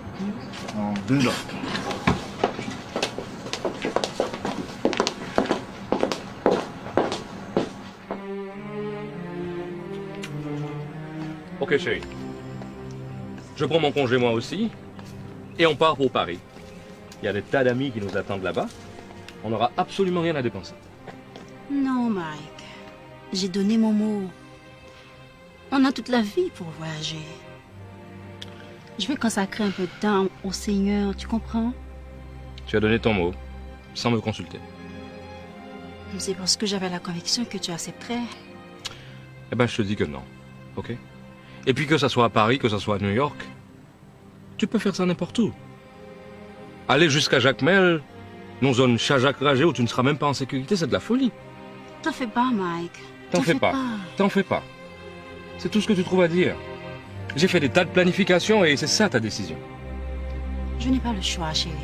Déjà. Ok, chérie. Je prends mon congé moi aussi. Et on part pour Paris. Il y a des tas d'amis qui nous attendent là-bas. On n'aura absolument rien à dépenser. Non, Mike. J'ai donné mon mot. On a toute la vie pour voyager. Je vais consacrer un peu de temps au Seigneur, tu comprends? Tu as donné ton mot, sans me consulter. C'est parce que j'avais la conviction que tu accepterais. Eh ben, je te dis que non. Ok? Et puis que ça soit à Paris, que ça soit à New York, tu peux faire ça n'importe où. Aller jusqu'à Jacmel, dans zone Chajak-Ragé où tu ne seras même pas en sécurité, c'est de la folie. T'en fais pas, Mike. T'en fais pas. T'en fais pas. C'est tout ce que tu trouves à dire. J'ai fait des tas de planifications et c'est ça ta décision. Je n'ai pas le choix, chérie.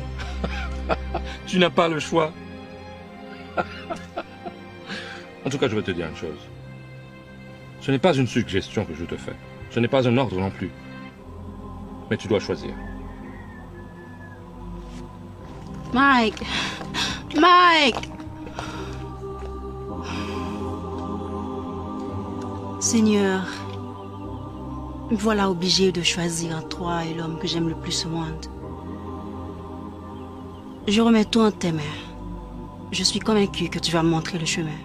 Tu n'as pas le choix. En tout cas, je vais te dire une chose. Ce n'est pas une suggestion que je te fais. Ce n'est pas un ordre non plus. Mais tu dois choisir. Mike! Mike! Seigneur, me voilà obligé de choisir entre toi et l'homme que j'aime le plus au monde. Je remets tout en tes mains. Je suis convaincu que tu vas me montrer le chemin.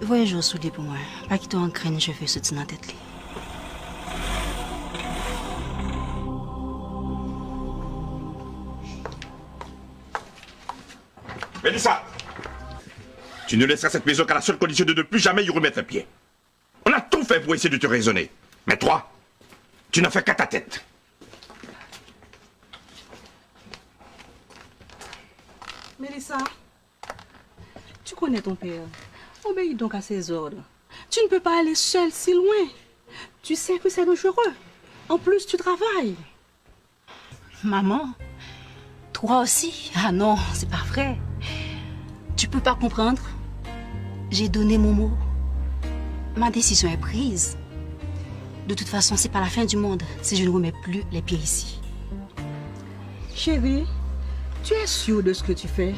Voyage au soudé pour moi. Pas qu'il en craigne, je fais ce dans la tête. Mélissa, tu ne laisseras cette maison qu'à la seule condition de ne plus jamais y remettre un pied. On a tout fait pour essayer de te raisonner. Mais toi, tu n'as fait qu'à ta tête. Mélissa, tu connais ton père. Obéis donc à ses ordres. Tu ne peux pas aller seule si loin. Tu sais que c'est dangereux. En plus, tu travailles. Maman, toi aussi? Ah non, c'est pas vrai. Tu peux pas comprendre? J'ai donné mon mot. Ma décision est prise. De toute façon, c'est pas la fin du monde si je ne remets plus les pieds ici. Chérie, tu es sûre de ce que tu fais?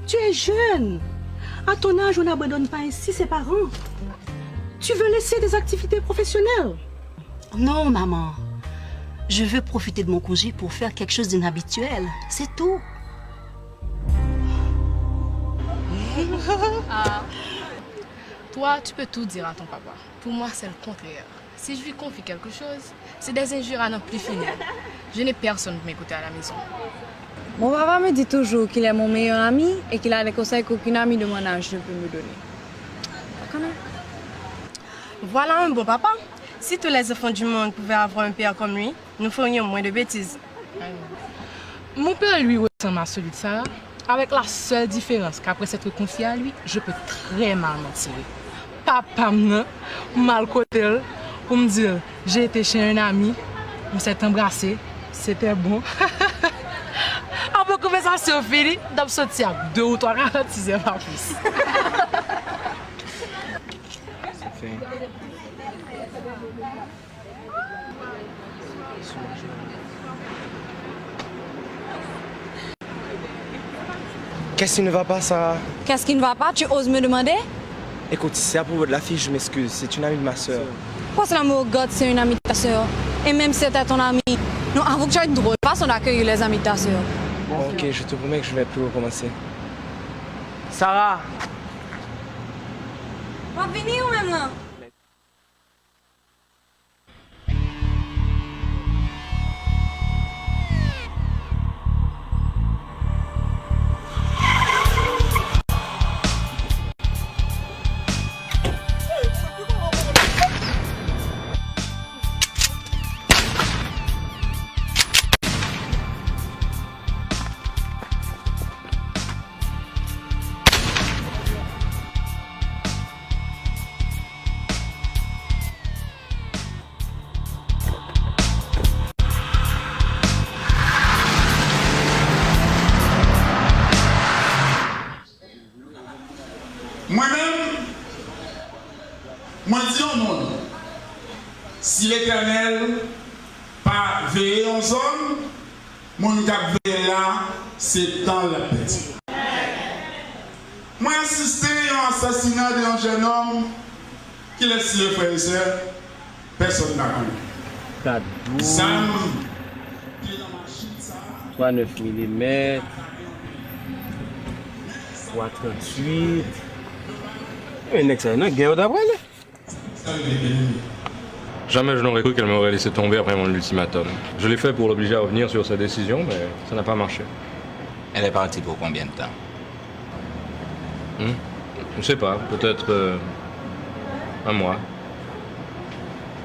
Tu es jeune. À ton âge, on n'abandonne pas ainsi ses parents. Tu veux laisser des activités professionnelles? Non, maman. Je veux profiter de mon congé pour faire quelque chose d'inhabituel. C'est tout. Ah, toi, tu peux tout dire à ton papa. Pour moi, c'est le contraire. Si je lui confie quelque chose, c'est des injures à n'en plus finir. Je n'ai personne pour m'écouter à la maison. Mon papa me dit toujours qu'il est mon meilleur ami et qu'il a des conseils qu'aucune amie de mon âge ne peut me donner. Voilà un bon papa. Si tous les enfants du monde pouvaient avoir un père comme lui, nous ferions moins de bêtises. Mon père, lui, ressemble à celui de Sarah, avec la seule différence qu'après s'être confié à lui, je peux très mal m'en tirer. Papa mal côté pour me dire j'ai été chez un ami, on s'est embrassé, c'était bon. Après conversation finie, d'ab sorti à 2 ou 3 ralentissements par plus. Qu'est-ce qui ne va pas, Sarah? Qu'est-ce qui ne va pas? Tu oses me demander? Écoute, si c'est à propos de la fille, je m'excuse. C'est une amie de ma soeur. Pourquoi c'est l'amour God, c'est une amie de ta soeur? Et même si c'était ton amie. Non, avoue que tu as une drôle façon d'accueillir les amis de ta soeur. Bon, ok, je te promets que je vais plus recommencer. Sarah, Va venir ou même là? Moi-même, moi dis au monde, si l'Éternel pas veillé en zone, mon cap veillé là, c'est dans la petite. Moi assisté à un assassinat d'un jeune homme qui laisse le frère et soeur, personne n'a connu. 4 Sam, 3,9 mm, 3,38. Mais excellent, guerre d'après là. Jamais je n'aurais cru qu'elle m'aurait laissé tomber après mon ultimatum. Je l'ai fait pour l'obliger à revenir sur sa décision, mais ça n'a pas marché. Elle est partie pour combien de temps? Je sais pas, peut-être un mois.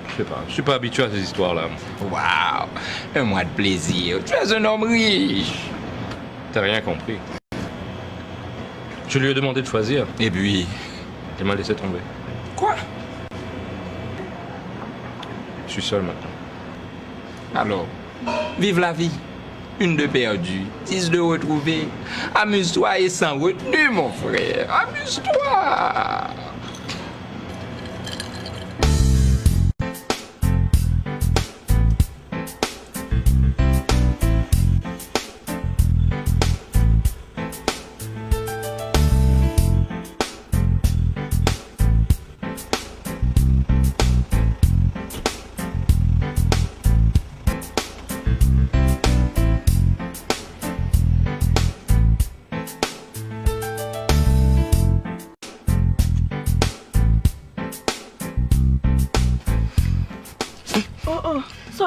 Je sais pas, je suis pas habitué à ces histoires-là. Waouh! Un mois de plaisir. Tu es un homme riche. T'as rien compris. Je lui ai demandé de choisir. Et puis? Elle m'a laissé tomber. Quoi? Je suis seul maintenant. Alors, vive la vie. Une de perdue, 10 de retrouvée. Amuse-toi et sans retenue, mon frère. Amuse-toi.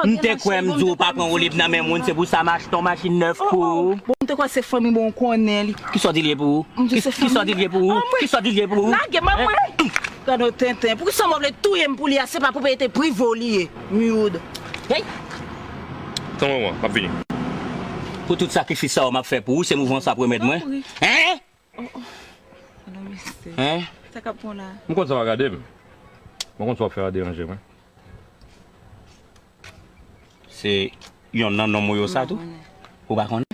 M'te quoi m'dou pas prendre libre dans mes moun c'est pour ça marche ton machine neuf pour. Bon, m'te quoi c'est famille bon connaît. Qui sont dit pour? Qui sont dit pour? Qui sont dit pour? Là, maman. Quand Tintin, pour ça m'a tout aime pour lui, c'est pas pour être privolier. Miud. Hey. Attends-moi, pas fini. Pour tout sacrifice ça on m'a fait pour, c'est mouvement ça pour mettre moi. Hein? Hein? Ça capon là. Pourquoi ça va regarder? Pourquoi ça va faire déranger moi? C'est yon nan non moyo ça tout. Ou pas connaître?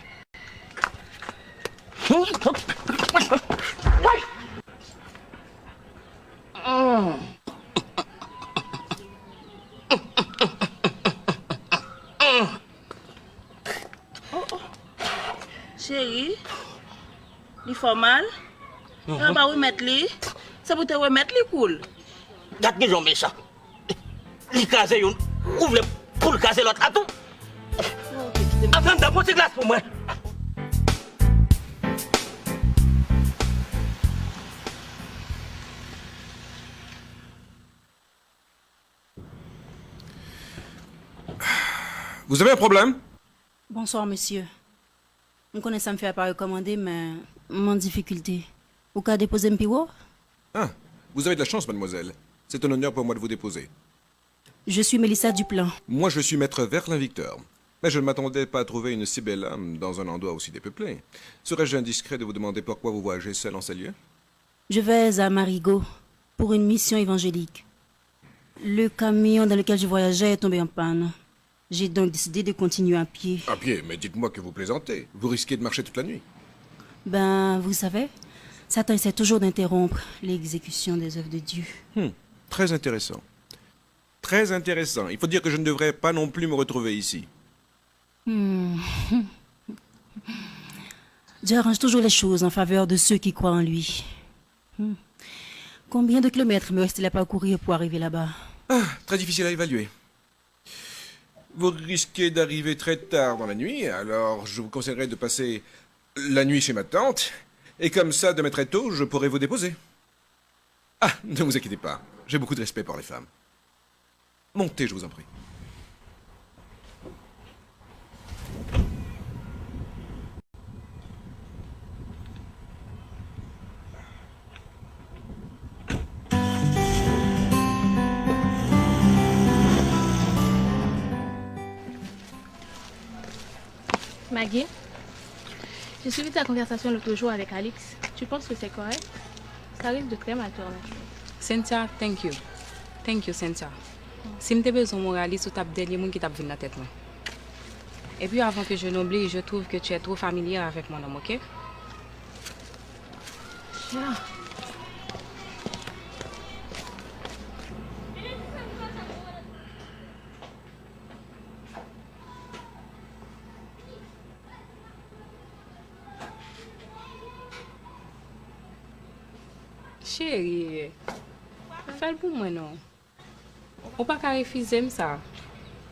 Chérie, il faut mal. On va remettre lui. C'est pour te remettre lui cool. Gâte que j'en méchant. Il case yon. Ouvre pour le caser l'autre atout. Attends, d'apporter glace pour moi. Vous avez un problème? Bonsoir, monsieur. Je connais ça me fait pas recommander, mais mon difficulté. Au cas déposer un piro? Ah, vous avez de la chance, mademoiselle. C'est un honneur pour moi de vous déposer. Je suis Mélissa Duplan. Moi, je suis maître Verlin-Victor. Mais je ne m'attendais pas à trouver une si belle âme dans un endroit aussi dépeuplé. Serais-je indiscret de vous demander pourquoi vous voyagez seul en ces lieux? Je vais à Marigot pour une mission évangélique. Le camion dans lequel je voyageais est tombé en panne. J'ai donc décidé de continuer à pied. À pied? Mais dites-moi que vous plaisantez. Vous risquez de marcher toute la nuit. Ben, vous savez, Satan essaie toujours d'interrompre l'exécution des œuvres de Dieu. Très intéressant. Très intéressant. Il faut dire que je ne devrais pas non plus me retrouver ici. Dieu arrange toujours les choses en faveur de ceux qui croient en lui. Combien de kilomètres me reste-t-il à parcourir pour arriver là-bas? Très difficile à évaluer. Vous risquez d'arriver très tard dans la nuit, alors je vous conseillerais de passer la nuit chez ma tante, et comme ça, demain très tôt, je pourrai vous déposer. Ah, ne vous inquiétez pas. J'ai beaucoup de respect pour les femmes. Montez, je vous en prie. Maggie, j'ai suivi ta conversation l'autre jour avec Alix. Tu penses que c'est correct? Ça risque de très mal tourner. Cynthia, thank you. Thank you, Cynthia. Si je besoin de moraliste, tu as des gens qui t'ont vu dans la tête. Et puis avant que je n'oublie, je trouve que tu es trop familière avec mon homme, ok? Yeah. Chérie, fais le pour moi, non? On ne peut pas refuser ça.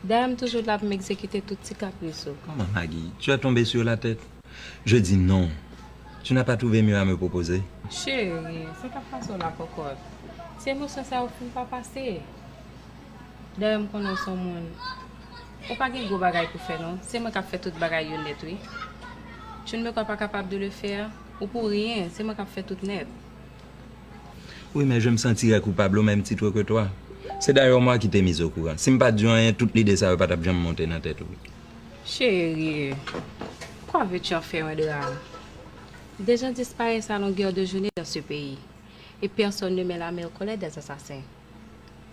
D'ailleurs, toujours là pour m'exécuter toutes ces caprices. Comment, Maggie? Tu as tombé sur la tête? Je dis non. Tu n'as pas trouvé mieux à me proposer? Chérie, c'est pas façon la cocotte. C'est émotion ça ne pas passer. D'ailleurs, je connais son monde. On ne peut pas faire de gros bagages pour faire, non? C'est moi qui fais toute bagaille net, oui. Tu ne me crois pas capable de le faire? Ou pour rien, c'est moi qui fais tout net. Oui, mais je me sentirais coupable au même titre que toi. C'est d'ailleurs moi qui t'ai mis au courant. Si je ne pas dit rien, toutes l'idée ça ne va pas bien me monter dans la tête. Oui. Chérie, pourquoi veux-tu en faire un drame? Des gens disparaissent à longueur de journée dans ce pays. Et personne ne met la main au collet des assassins.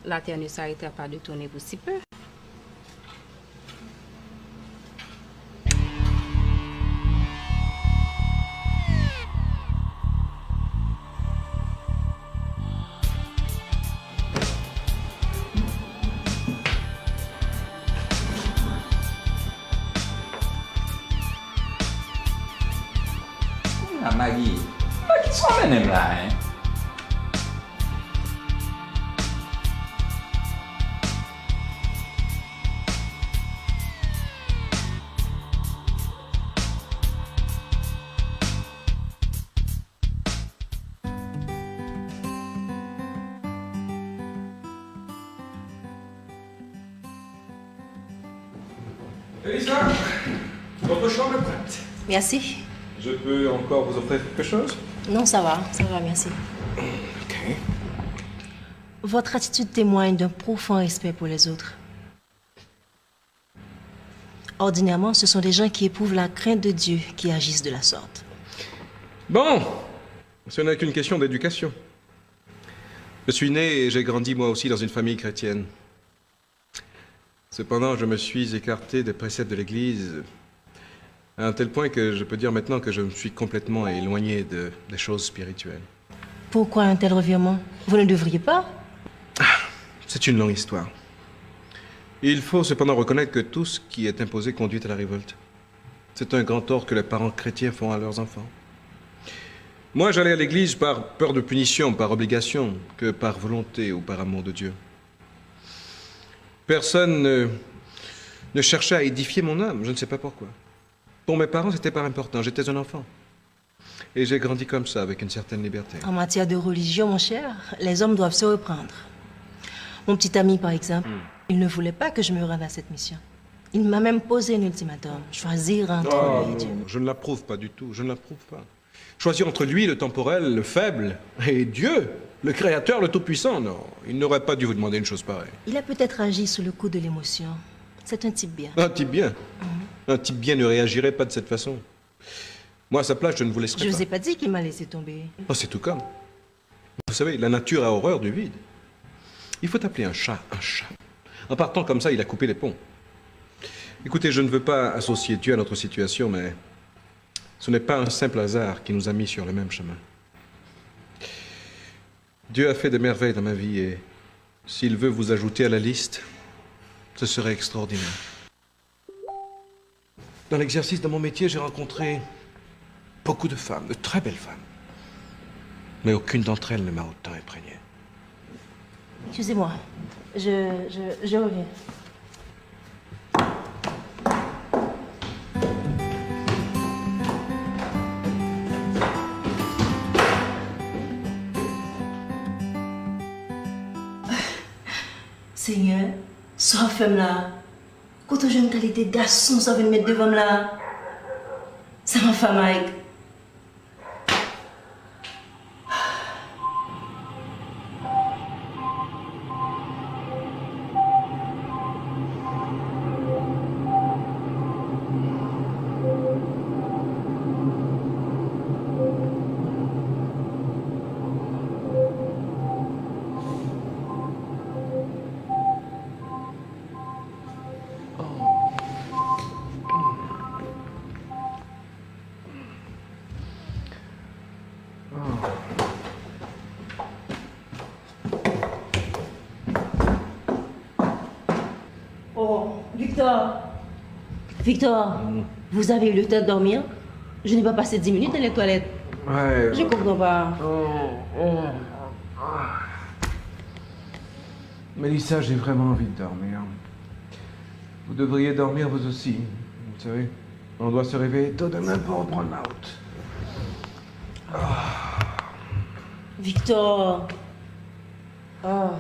La terre ne s'arrêtera pas de tourner pour si peu. Ah, Maggie, qui sont même là, hein? Elisa, votre chambre est prête. Merci. Je peux encore vous offrir quelque chose? Non, ça va, merci. Ok. Votre attitude témoigne d'un profond respect pour les autres. Ordinairement, ce sont des gens qui éprouvent la crainte de Dieu qui agissent de la sorte. Bon, ce n'est qu'une question d'éducation. Je suis né et j'ai grandi moi aussi dans une famille chrétienne. Cependant, je me suis écarté des préceptes de l'Église à un tel point que je peux dire maintenant que je me suis complètement éloigné des choses spirituelles. Pourquoi un tel revirement? Vous ne devriez pas? C'est une longue histoire. Il faut cependant reconnaître que tout ce qui est imposé conduit à la révolte. C'est un grand tort que les parents chrétiens font à leurs enfants. Moi, j'allais à l'église par peur de punition, par obligation, que par volonté ou par amour de Dieu. Personne ne cherchait à édifier mon âme, je ne sais pas pourquoi. Pour mes parents, c'était pas important, j'étais un enfant. Et j'ai grandi comme ça, avec une certaine liberté. En matière de religion, mon cher, les hommes doivent se reprendre. Mon petit ami, par exemple, il ne voulait pas que je me rende à cette mission. Il m'a même posé un ultimatum. Choisir entre lui et Dieu. Je ne l'approuve pas du tout, je ne l'approuve pas. Choisir entre lui, le temporel, le faible, et Dieu, le Créateur, le Tout-Puissant, non. Il n'aurait pas dû vous demander une chose pareille. Il a peut-être agi sous le coup de l'émotion. C'est un type bien. Un type bien. Un type bien ne réagirait pas de cette façon. Moi, à sa place, je ne vous laisserai Je pas. vous ai pas dit qu'il m'a laissé tomber. Oh, c'est tout comme. Vous savez, la nature a horreur du vide. Il faut appeler un chat un chat. En partant comme ça, il a coupé les ponts. Écoutez, je ne veux pas associer Dieu à notre situation, mais ce n'est pas un simple hasard qui nous a mis sur le même chemin. Dieu a fait des merveilles dans ma vie et s'il veut vous ajouter à la liste, ce serait extraordinaire. Dans l'exercice de mon métier, j'ai rencontré beaucoup de femmes, de très belles femmes. Mais aucune d'entre elles ne m'a autant imprégné. Excusez-moi, je reviens. Seigneur, sois femme là. Quand j'ai une qualité de garçon, ça vient mettre devant là. Ça m'a fait mal. Victor, vous avez eu le temps de dormir? Je n'ai pas passé 10 minutes dans les toilettes. Ouais. Je comprends pas. Mélissa, j'ai vraiment envie de dormir. Vous devriez dormir vous aussi. Vous savez, on doit se réveiller tôt demain pour reprendre la route. Victor. Oh.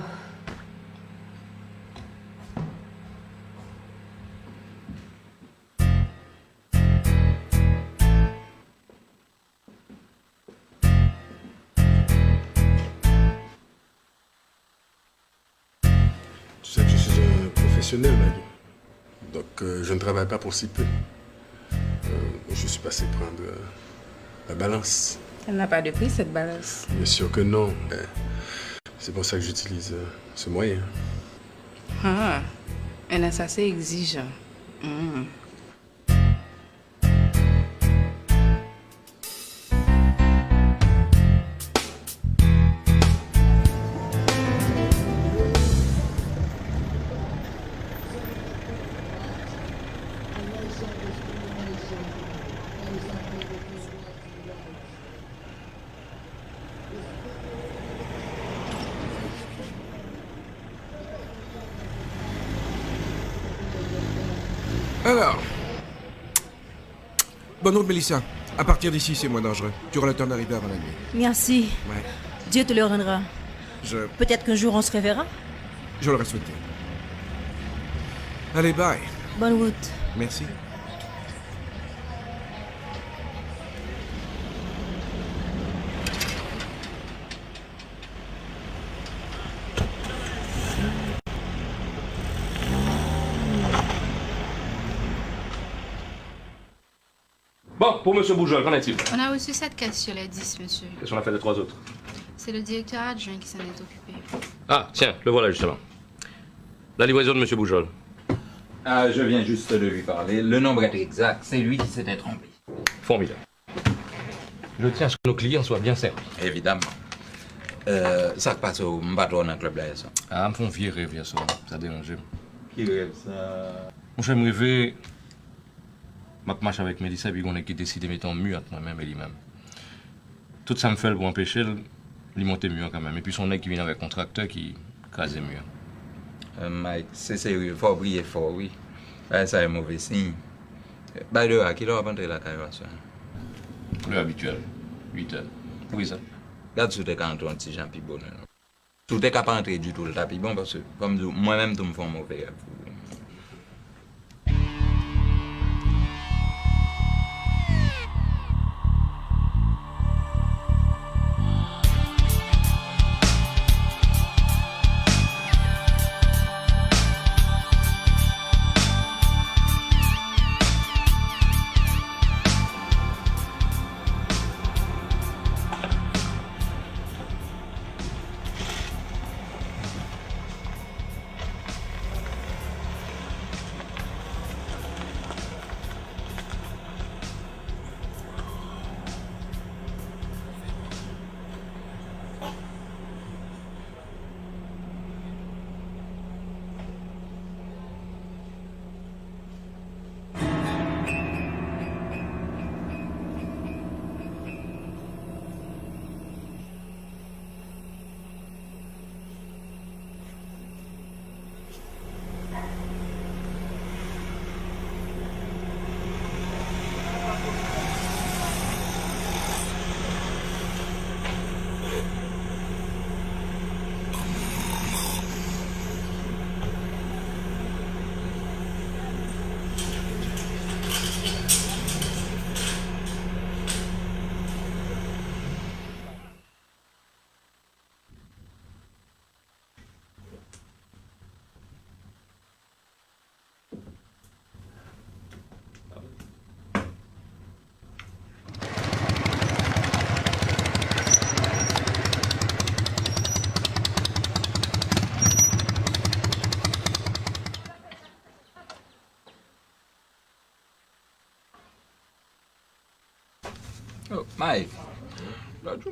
Tu sais que je suis un professionnel, Maggie. Donc, je ne travaille pas pour si peu. Je suis passé prendre la balance. Elle n'a pas de prix, cette balance. Bien sûr que non. C'est pour ça que j'utilise ce moyen. Ah, elle est assez exigeant. Alors, bonne route, Mélissa. À partir d'ici, c'est moins dangereux. Tu auras le temps d'arriver avant la nuit. Merci. Ouais. Dieu te le rendra. Peut-être qu'un jour on se reverra. Je l'aurais souhaité. Allez, bye. Bonne route. Merci. Bon, pour M. Boujol, qu'en est-il? On a reçu 7 caisses sur les 10, monsieur. Qu'est-ce qu'on a fait des 3 autres? C'est le directeur adjoint qui s'en est occupé. Ah, tiens, le voilà justement. La livraison de M. Boujol. Ah, je viens juste de lui parler. Le nombre est exact. C'est lui qui s'était trompé. Formidable. Je tiens à ce que nos clients soient bien servis. Évidemment. Ça passe au patron dans le club là, ça. Ah, me font virer, bien sûr. Ça dérange. Qui rêve ça? Mon cher, me rêver. Ma marche avec Mélissa, puis on a qui décidé de mettre en muette, moi-même et lui-même. Tout ça me fait pour empêcher de monter mieux quand même. Et puis son nez qui vient avec un contracteur qui crase mieux. Mike, c'est sérieux, faut briller fort, oui. Ça c'est un mauvais signe. By the way, à qui l'heure rentrer la carrière? L'heure habituelle, 8 heures. Oui, ça. Regarde si tu es quand on petit Jean puis bonheur. Tu n'es pas rentrer du tout le tapis bon parce que, comme moi-même, tu me fais un mauvais rêve.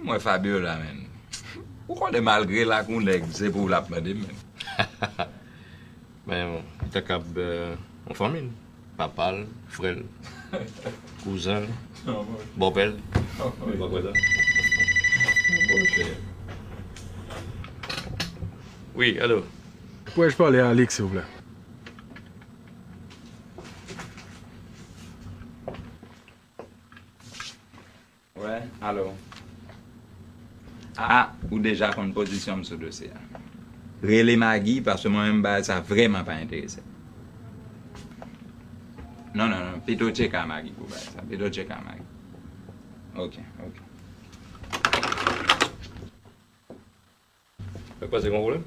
Moi, Fabio, là, men. Pourquoi est malgré la qu'on c'est pour la demander, men? Mais bon, t'as qu'à en famille. Papa, frère, cousin, beau-père. Oui, allô? Pourrais-je parler à Alix, s'il vous plaît? Ouais, allô? Ah, ou déjà qu'on position sur ce dossier. Relais Maggie, parce que moi-même, ça n'a vraiment pas intéressé. Non, plutôt check à Maggie pour ça. Plutôt check à Maggie. Ok. Pas c'est mon problème?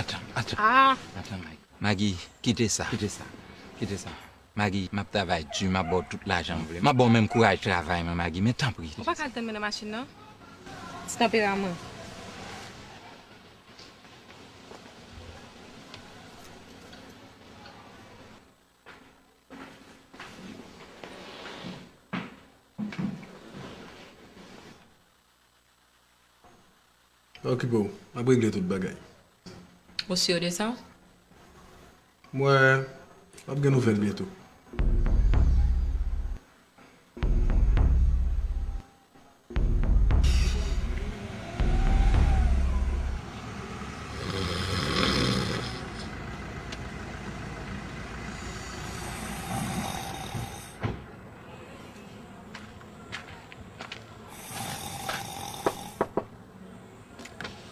Attends. Attends, Maggie, quittez ça. Maggie, ma travail, tu m'as bon toute l'argent. Ma bon même courage de travail, Maggie, mais tant pis. On va pas terminer la machine, non? C'est tempérament. Ok, bon, on va régler tout le bagage. Vous sûr de ça? Moi, on va une nouvelle bientôt.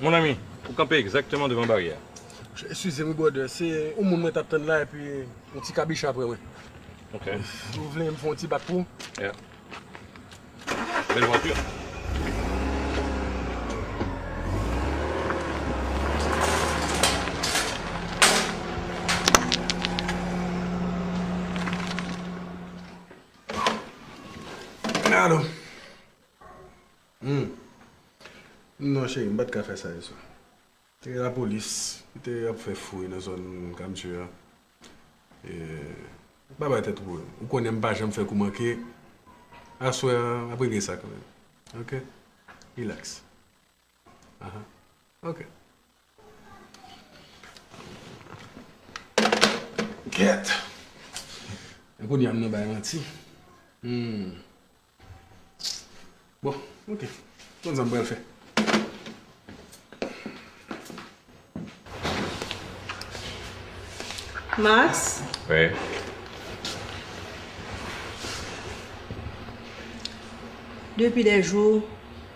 Mon ami, vous campez exactement devant la barrière. Excusez-moi, brother, c'est au moment où t'attends là et puis un petit cabiche après, ouais. Ok. Vous voulez me faire un petit bac pour? Yeah. Belle voiture. Allô? Non, chérie, je ne vais pas faire ça. C'est la police qui a fait fouiller dans la zone comme tu as. Et pas de tête pour eux. Vous connaissez pas, je me fais comment que. À soi, après ça quand même. Ok? Relax. Ok. Quête. Et qu'on y a menti. Bon, ok. On va le faire. Max? Oui. Depuis des jours,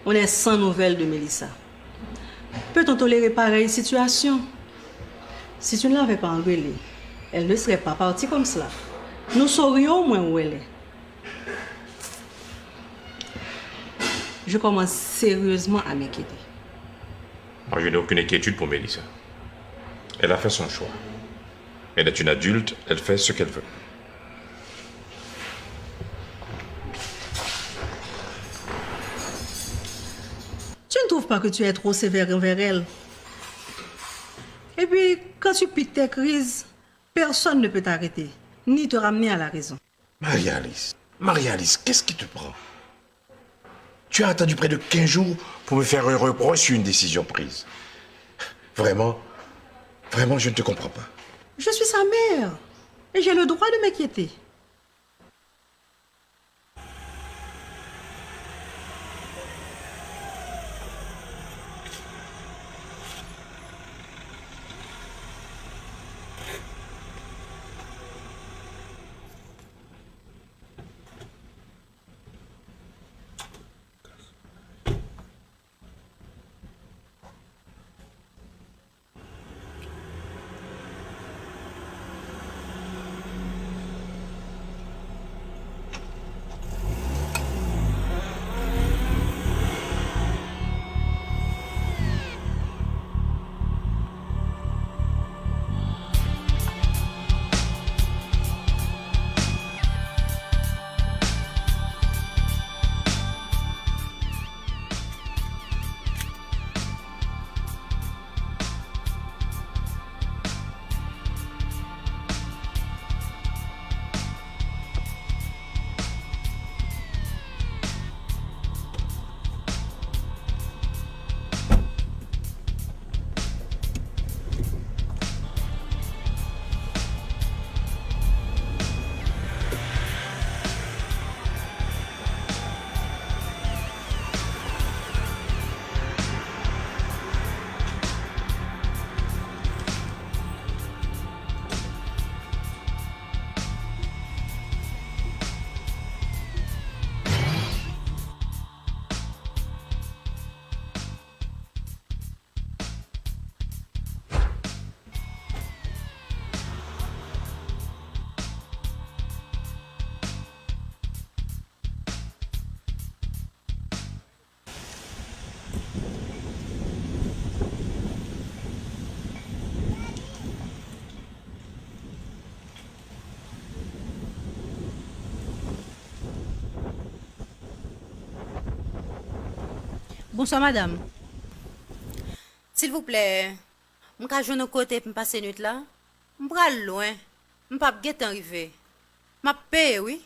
on est sans nouvelles de Mélissa. Peut-on tolérer pareille situation? Si tu ne l'avais pas engueulée, elle ne serait pas partie comme cela. Nous saurions au moins où elle est. Je commence sérieusement à m'inquiéter. Moi, je n'ai aucune inquiétude pour Mélissa. Elle a fait son choix. Elle est une adulte, elle fait ce qu'elle veut. Tu ne trouves pas que tu es trop sévère envers elle? Et puis, quand tu piques tes crises, personne ne peut t'arrêter, ni te ramener à la raison. Marie-Alice, qu'est-ce qui te prend? Tu as attendu près de 15 jours pour me faire un reproche sur une décision prise. Vraiment, je ne te comprends pas. Je suis sa mère et j'ai le droit de m'inquiéter. Bonsoir, madame. S'il vous plaît, je vais jouer de côté pour passer la nuit là. Je vais loin. Je ne vais pas arriver. Je vais payer, oui.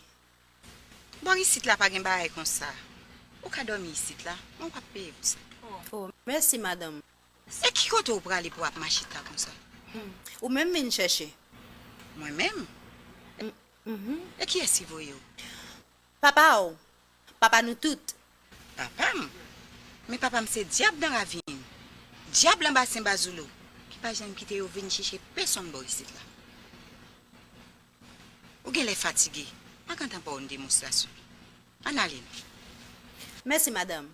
Bon, ici, là, pas de bail comme ça. Ou ka dormir ici, là. On va payer pour ça. Oh, merci, madame. Et qui côté ou pour aller pour marcher comme ça? Ou même me chercher. Moi-même? Et qui est-ce que vous? Papa, oh. Papa, nous toutes. Papa? Mais papa, c'est diable dans la vie. Diable en bassin Bazoulou. Qui pas jamais quitter ou venir chercher personne ici, là. Ou qu'elle est fatiguée. Je ne pas une démonstration. Analyse. Merci, madame.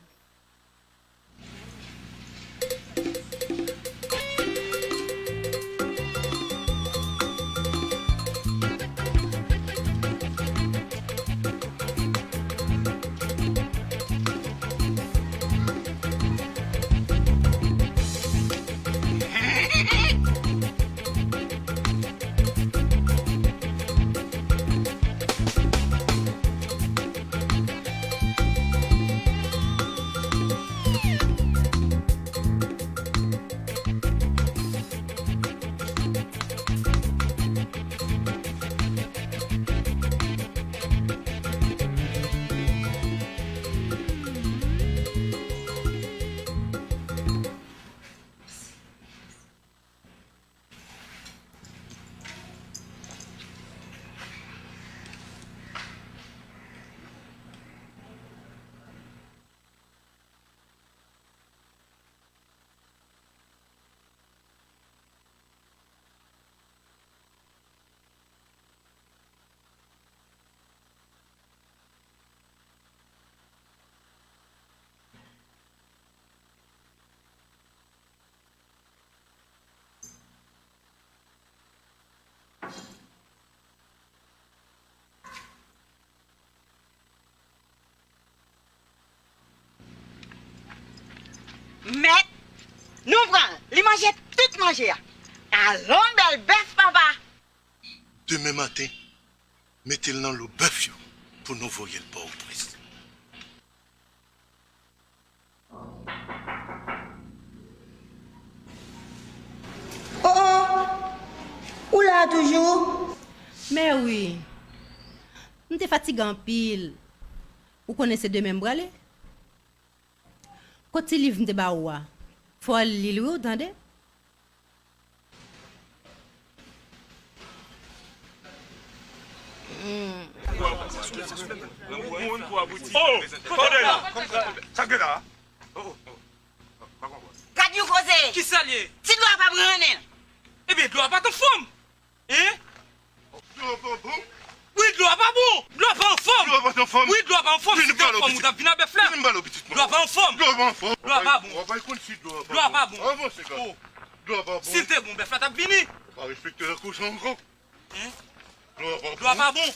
Mais, nous prenons, les manger, tout manger. Allons, belle bœuf, papa. Demain matin, mettez-le dans le bœuf pour nous voir le port au prince. Où là toujours? Mais oui. Nous sommes fatigués en pile. Vous connaissez de même bralé? Quand il livre de baoua, faut aller lire, entendez? Oh, attendez là. Ça que là. Quand tu causes? Qui s'allie? Tu ne dois pas prendre. Eh bien, tu dois pas te forme. Hein? Oui, tu dois pas bon. Tu dois pas en forme. Oui, tu dois pas en forme. Si tu es en forme, tu as bien à faire. Tu dois pas en forme. Tu dois pas en forme. Tu dois pas bon. Tu dois pas bon. Si tu es bon, ben fais ta fini. On va respecter la couche en gros. Hein? Tu dois pas bon.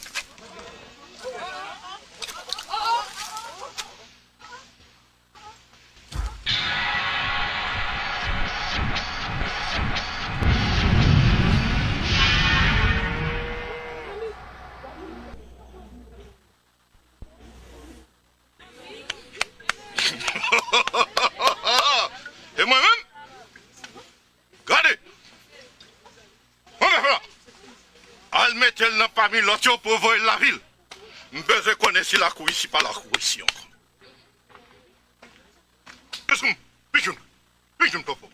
Et moi-même, regardez, on va faire. Al mettre elle n'a pas mis l'autre pour voir la ville. Je besoin connaître si la cour ici, pas la cour ici encore. Qu'est-ce que Bichoun, papa.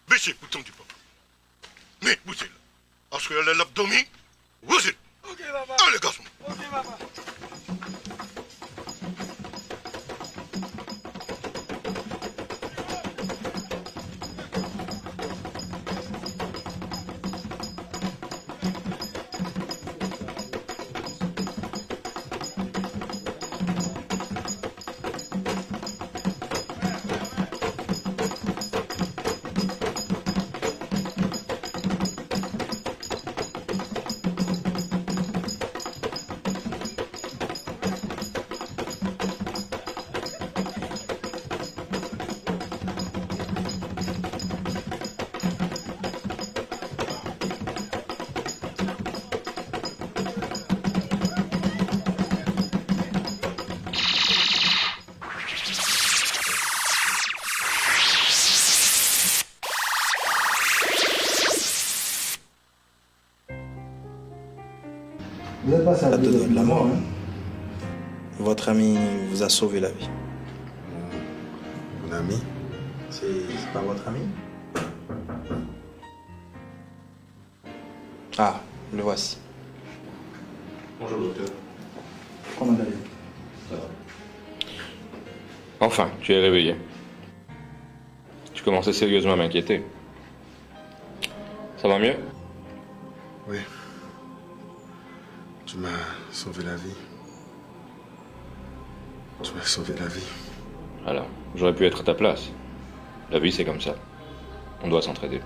Baissez, bouton du papa. Mais, bougez là. Parce que l'abdomen, bougez. Ok, papa. Allez, garçon. Ok, papa. Vous êtes passé à deux doigts de la mort, hein? Votre ami vous a sauvé la vie. Mon ami? C'est pas votre ami? Ah, le voici. Bonjour, docteur. Comment allez-vous? Ça va. Enfin, tu es réveillé. Tu commençais sérieusement à m'inquiéter. Ça va mieux? Oui. Tu m'as sauvé la vie. Tu m'as sauvé la vie. Alors, j'aurais pu être à ta place. La vie, c'est comme ça. On doit s'entraider.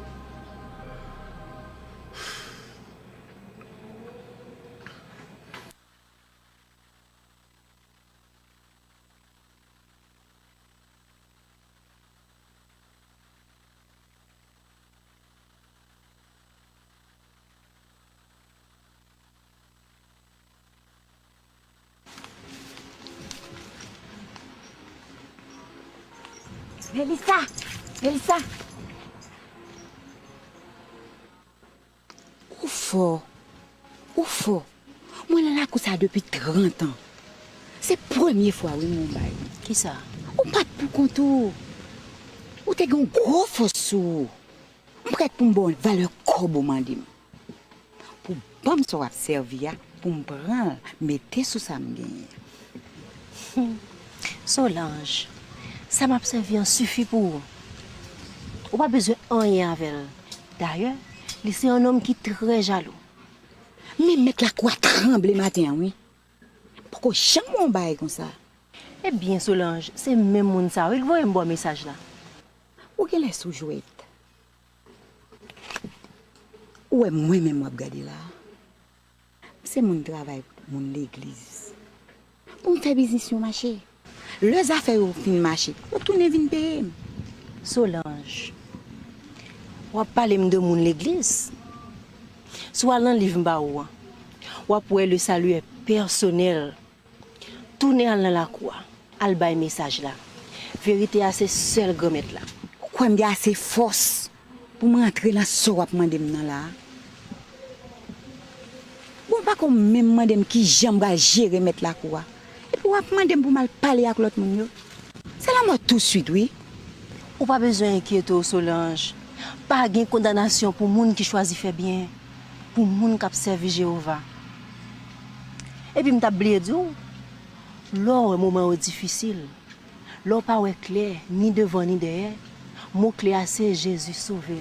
Mélissa! Mélissa! Où faut? Où faut? Moi, là, là, ça depuis 30 ans. C'est la première fois, oui, mon bail. Qui ça? Ou pas pour contour. Ou t'es un gros faux sou. On prête pour une bonne valeur comme mandim. Pour bon me soit servi, pour me prendre, mettre sous sa main. Solange, ça m'a servi en suffit pour. On pas besoin de rien avec elle. D'ailleurs, c'est un homme qui est très jaloux. Mais mettre la quoi trembler matin, oui. Pourquoi jamais on baille comme ça? Eh bien, Solange, c'est même mon ça. Il voit un bon message là. Où qu'elle est sous-jouette? Où est moi-même, moi, regarder là? C'est mon travail, mon l'église. Pour me faire business sur le marché. Les affaires au fin marché, on tourne vin payer. Solange, on va parler de mon l'église. Soit dans le livre baoua, on va le salut est personnel. Tourner dans la croix, al bay message là. Vérité à ces seuls gommettes là. Pourquoi me assez force pour m'entrer dans ce que je demande là? Bon, pas comme même madame qui j'aime gérer mettre la croix. Et puis, on demande pour mal parler avec l'autre monde. C'est la mort tout de suite, oui. Ou pas besoin d'inquiéter, Solange. Pas de condamnation pour les gens qui choisissent faire bien. Pour les gens qui observent Jéhovah. Et puis, je t'ai dit, lors un moment difficile, lors pas clair, ni devant ni derrière, mon clé c'est Jésus sauvé.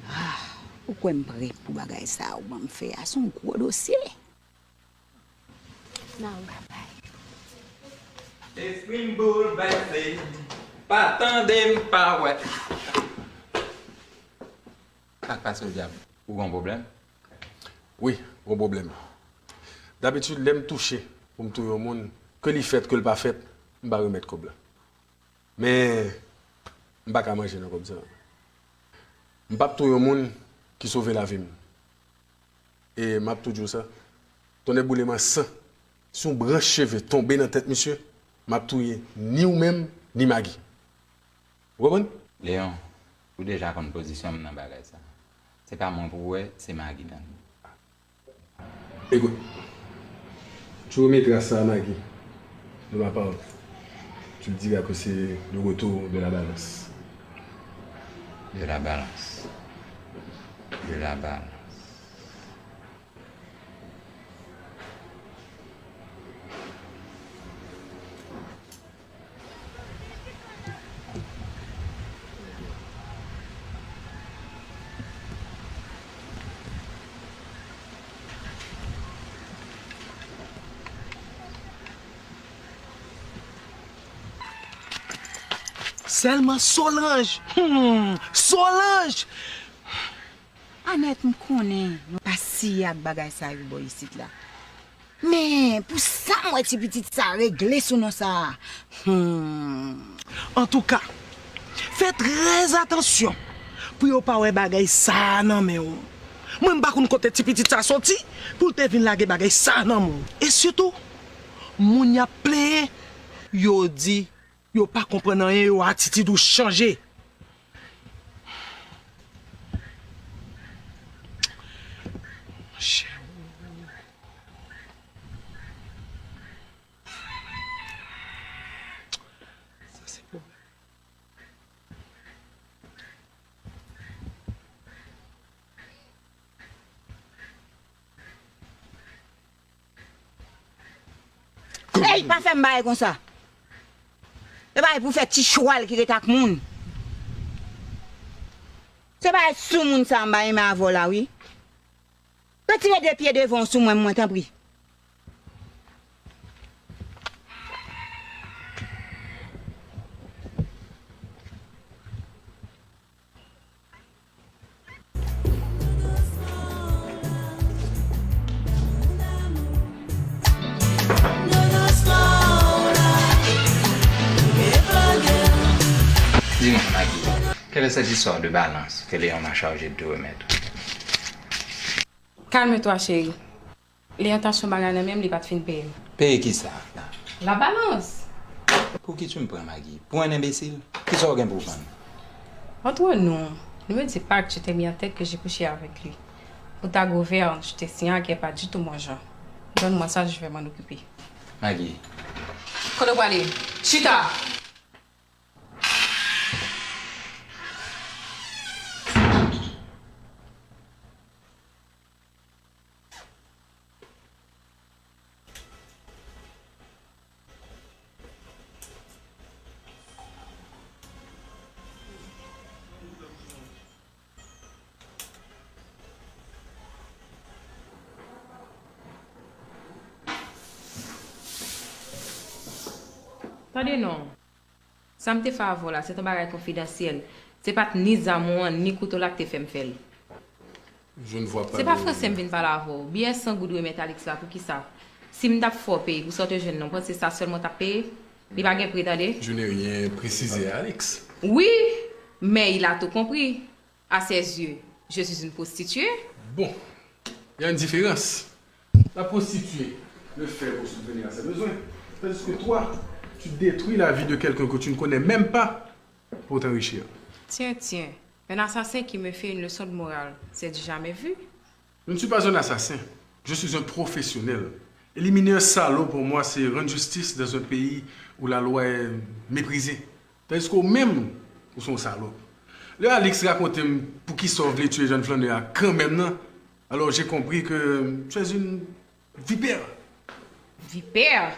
Ah, pourquoi me prêt pour bagaille ça ou me faire son gros dossier? Non. Esprit bouleversé, pas tandem, pas ouais. Ça passe au diable. Ou un problème? Oui, un problème. D'habitude, l'aime toucher pour me toucher au monde. Que les fait, que le pas fait, je vais remettre comme là. Mais, je ne vais pas manger comme ça. Je ne vais pas toucher au monde qui sauve la vie. Et je vais toujours ça. Ton éboulement sang, si on branche cheveux tomber dans la tête, monsieur, je vais toucher ni vous-même, ni Maggie. Vous comprenez? Léon, vous déjà en position dans le bagage. Ce n'est pas mon pour c'est Maggie. Écoute, tu remettras ça à Maggie, de ma part. Tu lui diras que c'est le retour de la balance. De la balance. De la balance. Seulement Solange. Solange. Annette me connaît, nous pas si avec bagay ça boy ici là. Mais pour ça moi ti petit ça régler sur nous ça. En tout cas, faites très attention pour ne pas faire bagay ça non mais moi m'pa konn côté ti petit ça sorti pour te venir laguer bagay ça non mon. Et surtout moun y a plein yo dit yo pas comprendre rien yo attitude ou changer. Oui, pas faire m'baye comme ça. C'est pas pour faire petit choual qui est avec moun. C'est pas sous moun ça m'baye mais avant là, oui. Retirez des pieds devant sous moi, t'en prie. Dis-moi, Maggie, quelle est cette histoire de balance que Léon m'a chargé de te remettre? Calme-toi, chérie. Les intentions baganes même, les pas de fin de payer. Payer qui ça? La balance. Pour qui tu me prends, Maggie? Pour un imbécile? Qui ça aurait pour prendre? Entre nous, ne me dis pas que tu t'es mis en tête que j'ai couché avec lui. Pour ta gouverne, je t'ai signé qu'elle n'est pas du tout mon genre. Donne-moi ça, je vais m'en occuper. Maggie. Quand on aller? Chita! Attendez, non. Ça me te fait avoir là, c'est un bagage confidentiel. C'est pas ni zamon, ni couteau là que tu fais me faire. Je ne vois pas. C'est pas français me vient parler avant. Bien sans goût de métallique là pour qui ça. Si me t'a fort payer pour sortir jeune non, c'est ça seulement t'a payé. Il va gagner prétendé. Je n'ai rien précisé à Alex. Oui, mais il a tout compris. À ses yeux, je suis une prostituée. Bon, il y a une différence. La prostituée le fait pour subvenir à ses besoins. Tandis que toi, tu détruis la vie de quelqu'un que tu ne connais même pas pour t'enrichir. Tiens, un assassin qui me fait une leçon de morale, c'est du jamais vu. Je ne suis pas un assassin, je suis un professionnel. Éliminer un salaud pour moi, c'est rendre justice dans un pays où la loi est méprisée. Tandis qu'au même, où sont salauds. Le Alex racontait pour qui sauve les tuer jeunes flaneurs quand même, non? Alors j'ai compris que tu es une vipère. Vipère?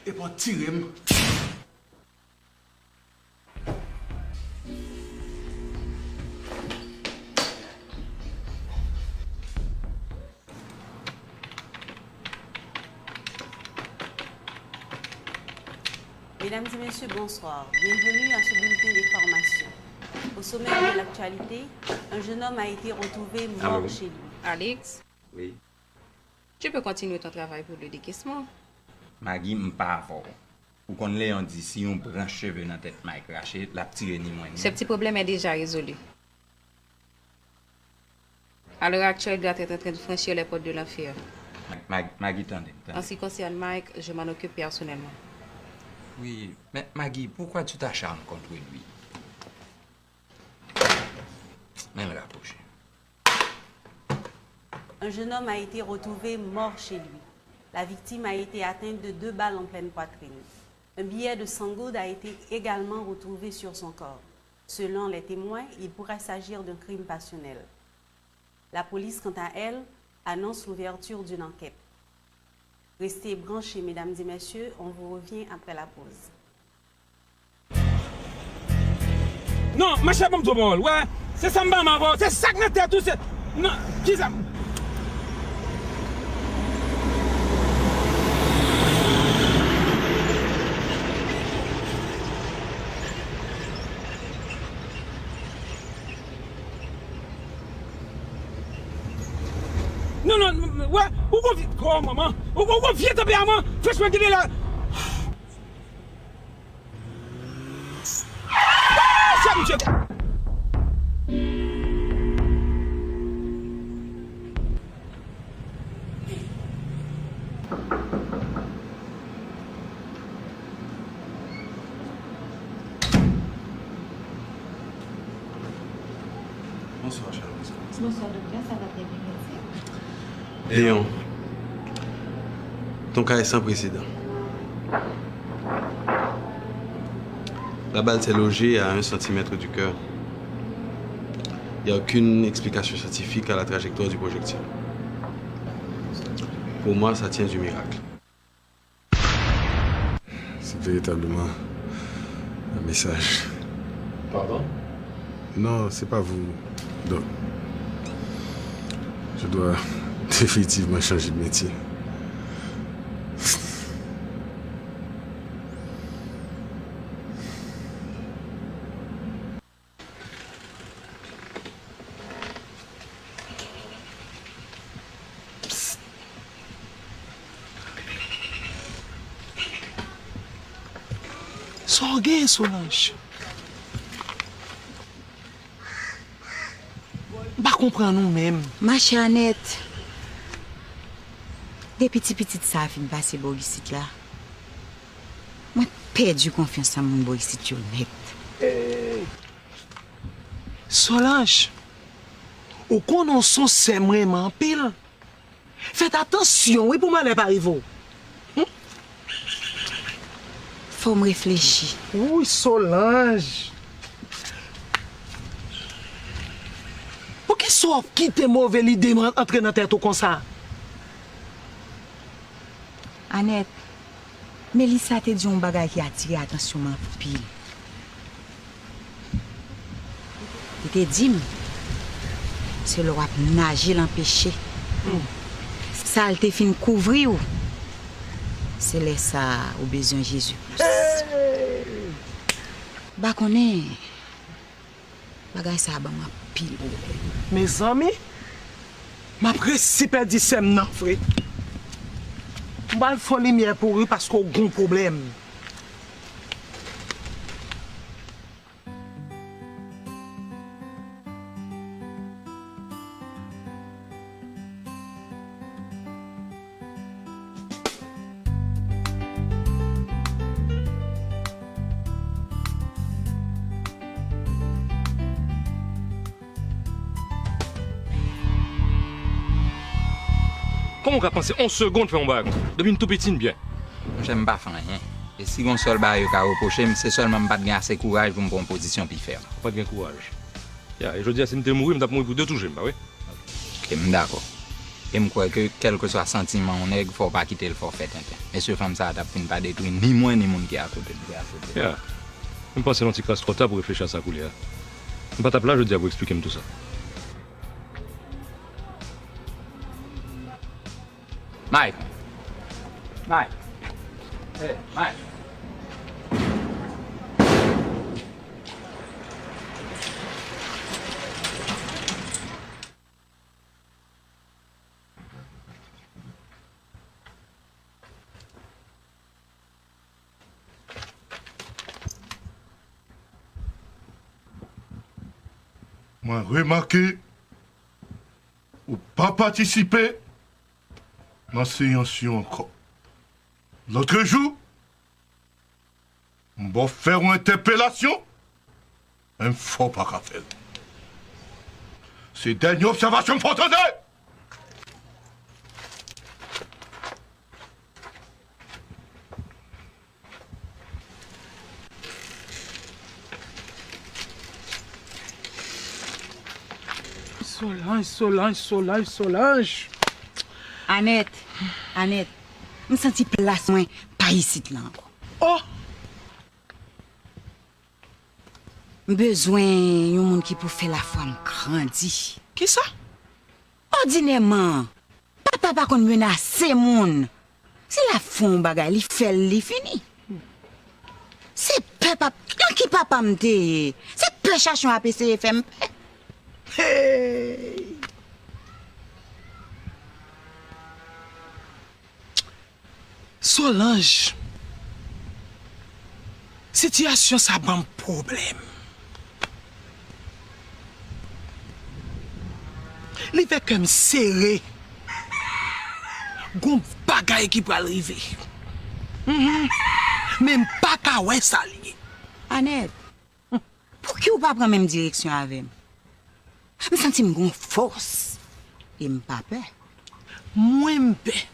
Et pas tirer. Mesdames et messieurs, bonsoir. Bienvenue à ce bulletin d'information. Au sommaire de l'actualité, un jeune homme a été retrouvé mort chez lui. Alex? Oui. Tu peux continuer ton travail pour le décaissement. Maggie, je ne pas fort. Ou qu'on Léon dit, si on prend cheveux dans la tête, Mike craché, la petite ni moins. Ce petit problème est déjà résolu. À l'heure actuelle, il doit être en train de franchir les portes de l'enfer. Maggie, attendez. En ce qui concerne Mike, je m'en occupe personnellement. Oui, mais Maggie, pourquoi tu t'acharnes contre lui? Même rapproché. Un jeune homme a été retrouvé mort chez lui. La victime a été atteinte de 2 balles en pleine poitrine. Un billet de 100 goudes a été également retrouvé sur son corps. Selon les témoins, il pourrait s'agir d'un crime passionnel. La police, quant à elle, annonce l'ouverture d'une enquête. Restez branchés, mesdames et messieurs, on vous revient après la pause. Non, ma chère pomme de ouais, c'est ça ma voix, c'est ça que notre tout c'est. Non, qui ça? Non, non, ouais, où vous vivez? Oh, maman, où vous vivez tapé à moi? Fais-moi guider là. Ça me jette. Bonsoir, cher Louise. Bonsoir, docteur, ça va très bien, merci. Léon, ton cas est sans précédent. La balle s'est logée à 1 cm du cœur. Il n'y a aucune explication scientifique à la trajectoire du projectile. Pour moi, ça tient du miracle. C'est véritablement un message. Pardon? Non, c'est pas vous. Donc, je dois définitivement changer de métier. Sorgez, Solange. Pas comprendre nous-mêmes. Ma chanette. Des petits ça fin passer ici là. Moi perdu confiance en mon ici net. Solange. Au qu'on son c'est vraiment pile. Faites attention, oui, pour m'aller pas arriver. Faut me réfléchir. Oui, Solange. Pour qui soit quitter mauvais l'idée entrer dans tête comme ça? Annette, Mélissa te dit un bagage qui a attiré l'attention en pile. Il te dit, c'est le roi nager l'empêcher. Ça, elle te fin couvrir. C'est là ça au besoin de Jésus. Bah qu'on est bagay ça ba ma pile. Mes amis, ma principale dit c'est non frère. M'ba le faire lumière pour eux parce qu'on a un problème. Comment on a pensé 11 secondes faire un bague depuis une tout petite bien? J'aime pas faire rien. Et si on seul bague à reprocher, c'est seulement pas de assez courage pour me prendre position puis faire. Pas de courage. Et je dis, si je mourir, je vais mourir pour deux toucher, bah oui. Ok, d'accord. Et je crois que quel que soit le sentiment, il ne faut pas quitter le forfait. Monsieur femme ça n'a pas détruit ni moi ni mon qui est à côté. Yeah. Je pense que c'est classe trop tard pour réfléchir à ça, couler. Je ne pas là, je dis à vous expliquer tout ça. Mike. Mike. Hey, Mike. Moi, remarqué, ou pas participer dans la séance encore. L'autre jour, on va faire une interpellation, il ne faut pas qu'à faire. C'est dernière observation qu'il faut entendre. Solange. Annette, je me sens place moins pas ici là encore. Oh! Besoin d'un monde qui peut faire la femme grandir. Qui ça? Ordinairement, papa pas qu'on menace monde. C'est la femme bagay, li fait li fini. C'est papa, qui papa m'te. C'est peu chachon à PCFM. Hey! Solange, situation ça a un problème. Il fait comme serré. Gon bagay qui peut arriver. Même pas qu'à ouais ça lié. Annette, pour qui ou pas prendre même direction avec moi? Je me sens une force. Et je pas peur. Moi, je paix.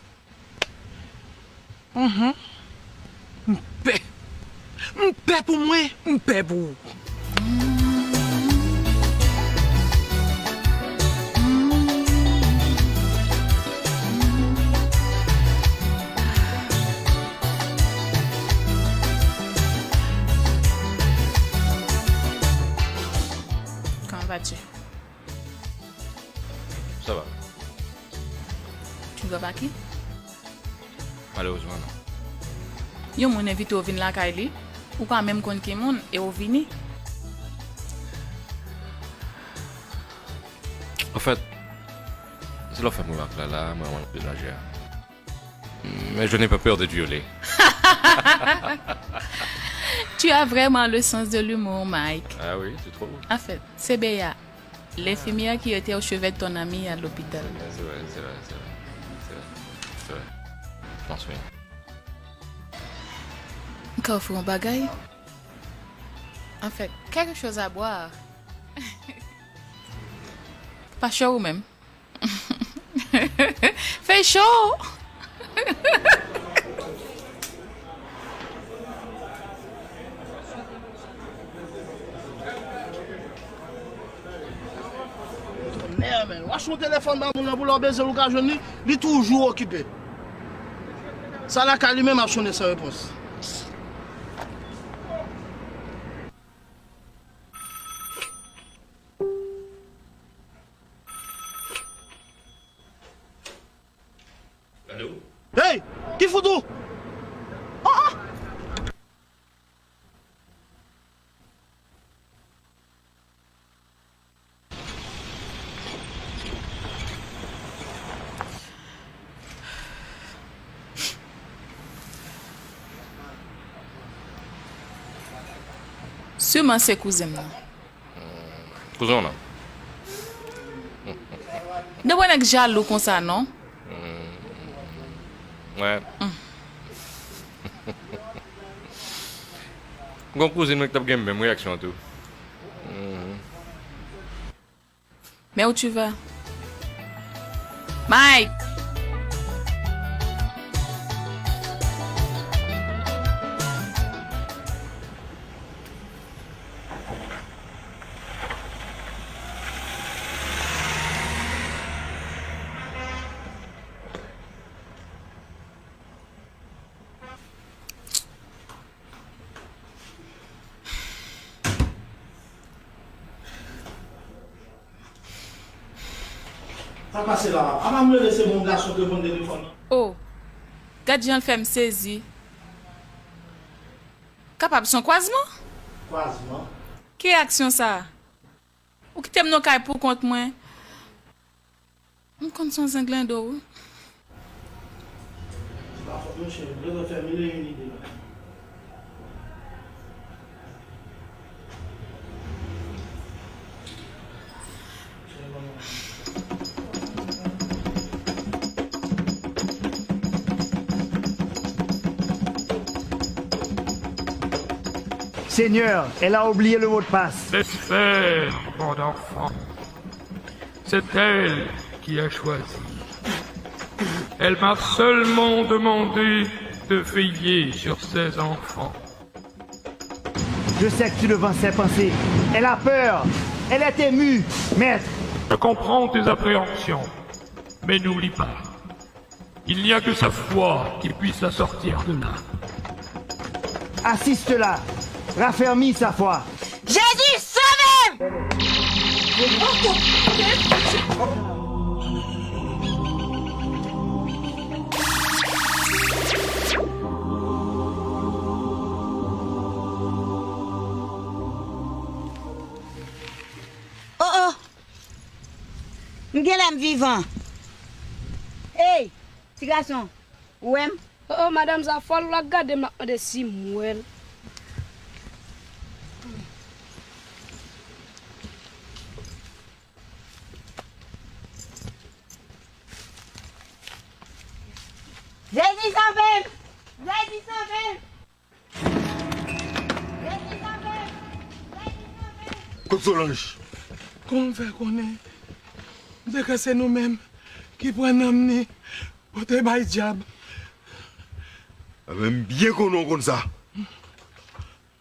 Paix. Paix pour moi, paix pour vous. vas-tu? Ça va. Tu ne vas pas qui? Malheureusement, non. Yo mon invite au vin la Kylie, ou quand même kon ki moun et au vini. En fait, c'est l'offre moi là, moi de nager. Mais je n'ai pas peur d'être violé. Tu as vraiment le sens de l'humour, Mike. Ah oui, tu trouves? En fait, c'est Béa, l'infirmière qui était au chevet de ton ami à l'hôpital. C'est vrai. Je m'en souviens. Quand faut un bagaille? En fait, quelque chose à boire. Pas chaud même. Fait chaud! Merde, watch mon téléphone pour leur baiser l'occasion, il est toujours occupé. Ça là, qu'à lui-même a sonné sa réponse. Allô? Hey! Qui fout tout? Ah! Sûrement c'est cousin. Cousin, non? De bon être jaloux comme ça, non? Ouais. Mon cousine qui a une même réaction tout. Mais où tu vas? Mike! Ça passe là. Avant de me laisser mon garçon de mon téléphone. Oh, gardien fait me saisir. Capable son croisement? Croisement? Quelle action ça? Ou qui t'aime nos cailles pour compte moi? On compte son zinglan d'eau. Monsieur, je vais faire mille et une idées. Seigneur, elle a oublié le mot de passe. Laisse faire, mon enfant. C'est elle qui a choisi. Elle m'a seulement demandé de veiller sur ses enfants. Je sais que tu devant ses pensées. Elle a peur. Elle est émue, maître. Je comprends tes appréhensions, mais n'oublie pas. Il n'y a que sa foi qui puisse la sortir de là. Assiste-la. Raffermis sa foi. Jésus, sauve-moi! Oh! M'gèlem vivant. Hey, petit garçon. Où est-ce? Oh, madame Zafol, la garde m'a de si mouel. Jésus sauve! Jésus sauve! Jésus sauve! Côte Solange, comment faire qu'on est? Dès que c'est nous-mêmes qui prenons amener pour te bailler diable. Même bien qu'on a comme ça.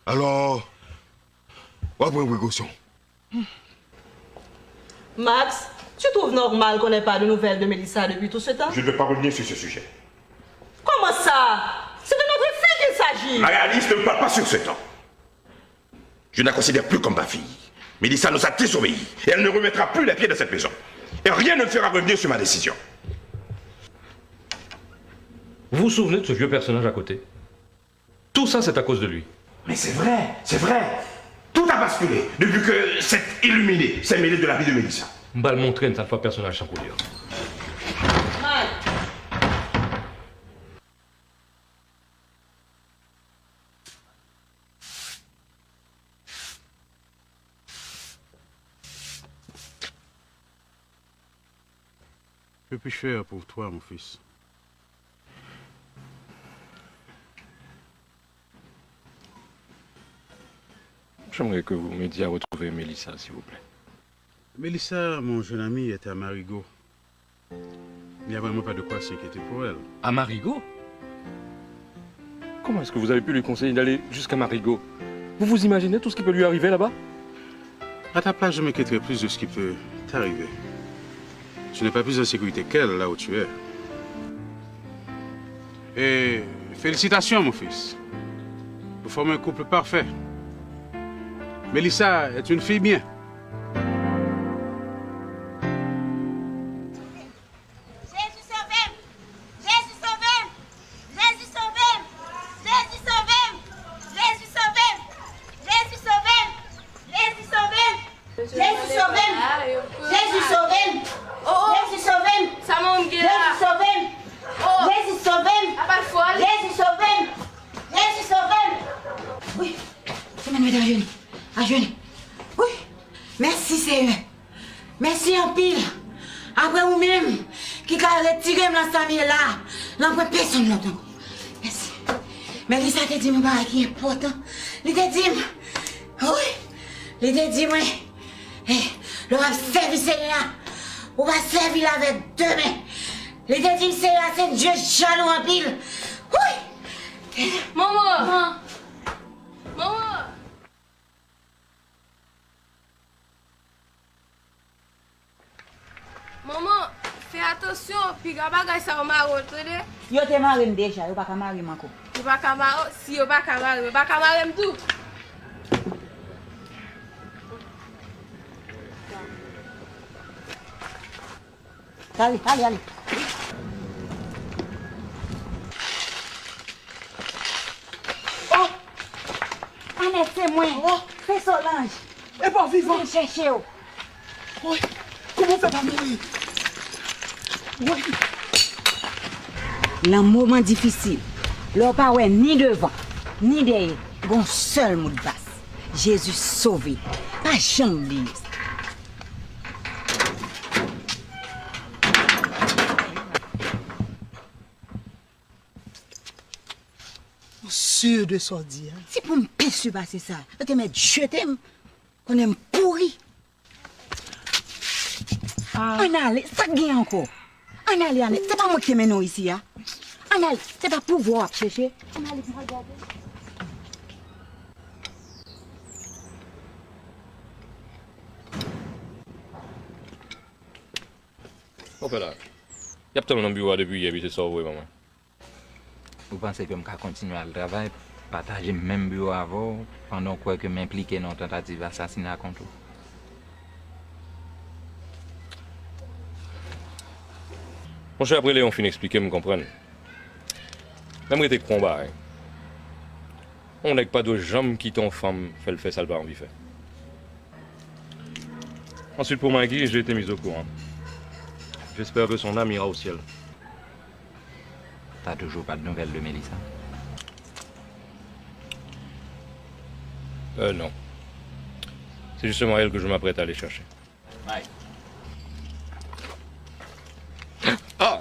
Alors, on va prendre précaution. Max, tu trouves normal qu'on n'ait pas de nouvelles de Mélissa depuis tout ce temps? Je ne vais pas revenir sur ce sujet. Comment ça? C'est de notre fille qu'il s'agit. Marie-Alice ne me parle pas sur ce temps. Je ne la considère plus comme ma fille. Mélissa nous a désobéi et elle ne remettra plus les pieds dans cette maison. Et rien ne me fera revenir sur ma décision. Vous vous souvenez de ce vieux personnage à côté? Tout ça, c'est à cause de lui. Mais c'est vrai, c'est vrai. Tout a basculé depuis que cet illuminé s'est mêlé de la vie de Mélissa. On va le montrer une fois personnage sans courir. Que puis-je faire pour toi, mon fils? J'aimerais que vous m'aidiez à retrouver Mélissa, s'il vous plaît. Mélissa, mon jeune ami, était à Marigot. Il n'y a vraiment pas de quoi s'inquiéter pour elle. À Marigot? Comment est-ce que vous avez pu lui conseiller d'aller jusqu'à Marigot? Vous vous imaginez tout ce qui peut lui arriver là-bas? À ta place, je m'inquiéterais plus de ce qui peut t'arriver. Tu n'es pas plus en sécurité qu'elle, là où tu es. Et félicitations, mon fils. Vous formez un couple parfait. Mélissa est une fille bien. Jésus sauve-moi! Jésus sauve-moi! Jésus sauve-moi! Jésus sauve-moi! Jésus sauve-moi! Jésus sauve-moi! Jésus sauve-moi! Jésus sauve-moi! Jésus sauve-moi! Jésus sauve-moi! Ça monte bien. Jésus sauve-moi! Jésus sauve-moi! Jésus sauve-moi! Jésus sauve-moi! Oui, c'est Manuel à jeune. À jeune. Oui. Merci, Seigneur. Merci en pile. Après vous-même, qui a retiré dans sa vie là, l'envoie personne l'autre. Merci. Mais Lisa t'a dit, mon papa, qui est important. Il t'a dit, oui. Il t'a dit, moi, le va servir Seigneur. On va servir avec deux mains. Il t'a dit, Seigneur, c'est Dieu jaloux en pile. Oui. Maman. Maman. Maman, fais attention, puis bagay ça on m'a retrouvé. Yo te marre déjà, yo pas ka marre encore. Yo pas ka marre, si yo pas ka marre tout. Allez, allez, allez. Oh! Annette, c'est moi. Oh! Fais Solange. Et pas vivant. Je chercher. Oui. Comment fait pas mourir? Oui. Dans un moment difficile, leur pas ouais ni devant, ni derrière, bon seul mot de basse. Jésus sauvé. Pas jamais oublier ça. Sûr de son dire. C'est pour me pécher passer ça. Je te mets jeté, qu'on aime pourri. En allez, ça gagne encore. En allez, c'est pas moi qui mène ici. En allez, c'est pas pour voir chercher. En allez, regarder. On fait là. Il y a peut-être un bureau depuis hier, c'est ça, oui, maman. Vous pensez que je vais continuer à travailler, partager le même bureau avant, pendant quoi que m'impliquer dans une tentative d'assassinat contre vous? Mon cher, après Léon fin expliquer, me comprendre. Même si tu combat, on n'est pas de jambes qui ton femme fait le fait ça le pas envie faire. Ensuite, pour Maggie, j'ai été mis au courant. J'espère que son âme ira au ciel. T'as toujours pas de nouvelles de Mélissa? Non. C'est justement elle que je m'apprête à aller chercher. Ouais. Ah!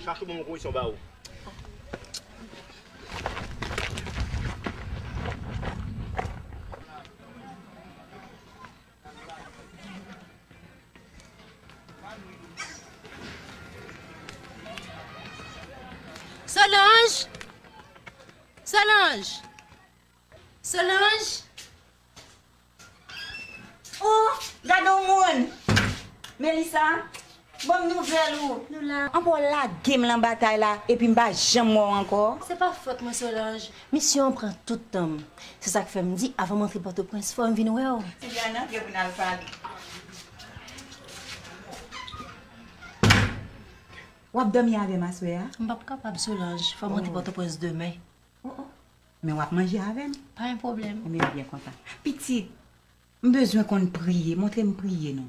Cherchez mon gros, ils sont bas haut. Solange! Solange! Solange! Oh, gade au monde. Mélissa, bonne nouvelle ou? Nous là. On peut la game la bataille là et puis m'pas jamais mort encore. C'est pas faute moi Solange. Mission prend tout le temps. C'est ça que fait me dire avant d'entrer Port-au-Prince, faut me venir ouais. C'est bien non que vous n'allez pas. Ou ap dormi avec ma soeur? Je ne suis pas capable Solange, faut monter Port-au-Prince demain. Mais ou ap manger avec? Pas un problème. Mais bien content. Petit, j'ai besoin qu'on prie, montre-moi prier non.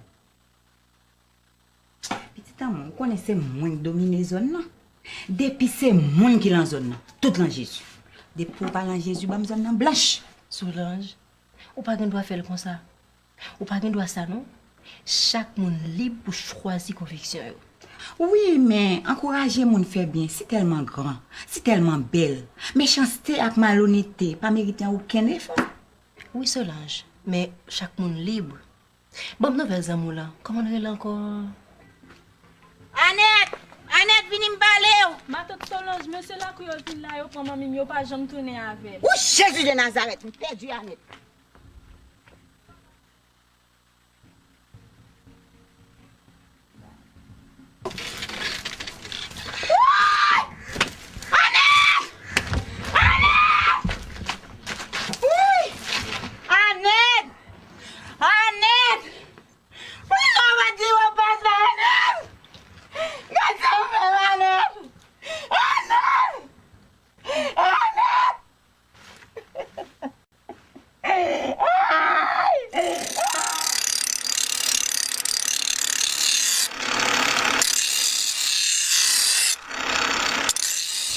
Petit amour, vous connaissez moins qui domine la zone non? Depuis c'est moins qui dans zone non, tout dans Jésus. Depuis pas dans Jésus, ba zone nan blanche. Solange, ou pas qu'on doit faire comme ça. Ou pas qu'on doit ça non? Chaque monde libre pour choisir conviction. Oui, mais encourager moun fait bien, c'est tellement grand, c'est tellement belle. Méchanceté avec malhonnêteté, pas mériter aucun effort. Oui, Solange, mais chaque monde libre. Bon, nouvelle amour là, comment on est encore? Annette! Annette, vini m'parler! Ma tante Solange, monsieur là, qui est là, yo prend mamie, yo pas jamais tourner avec. Ou Jésus de Nazareth, perdu Annette.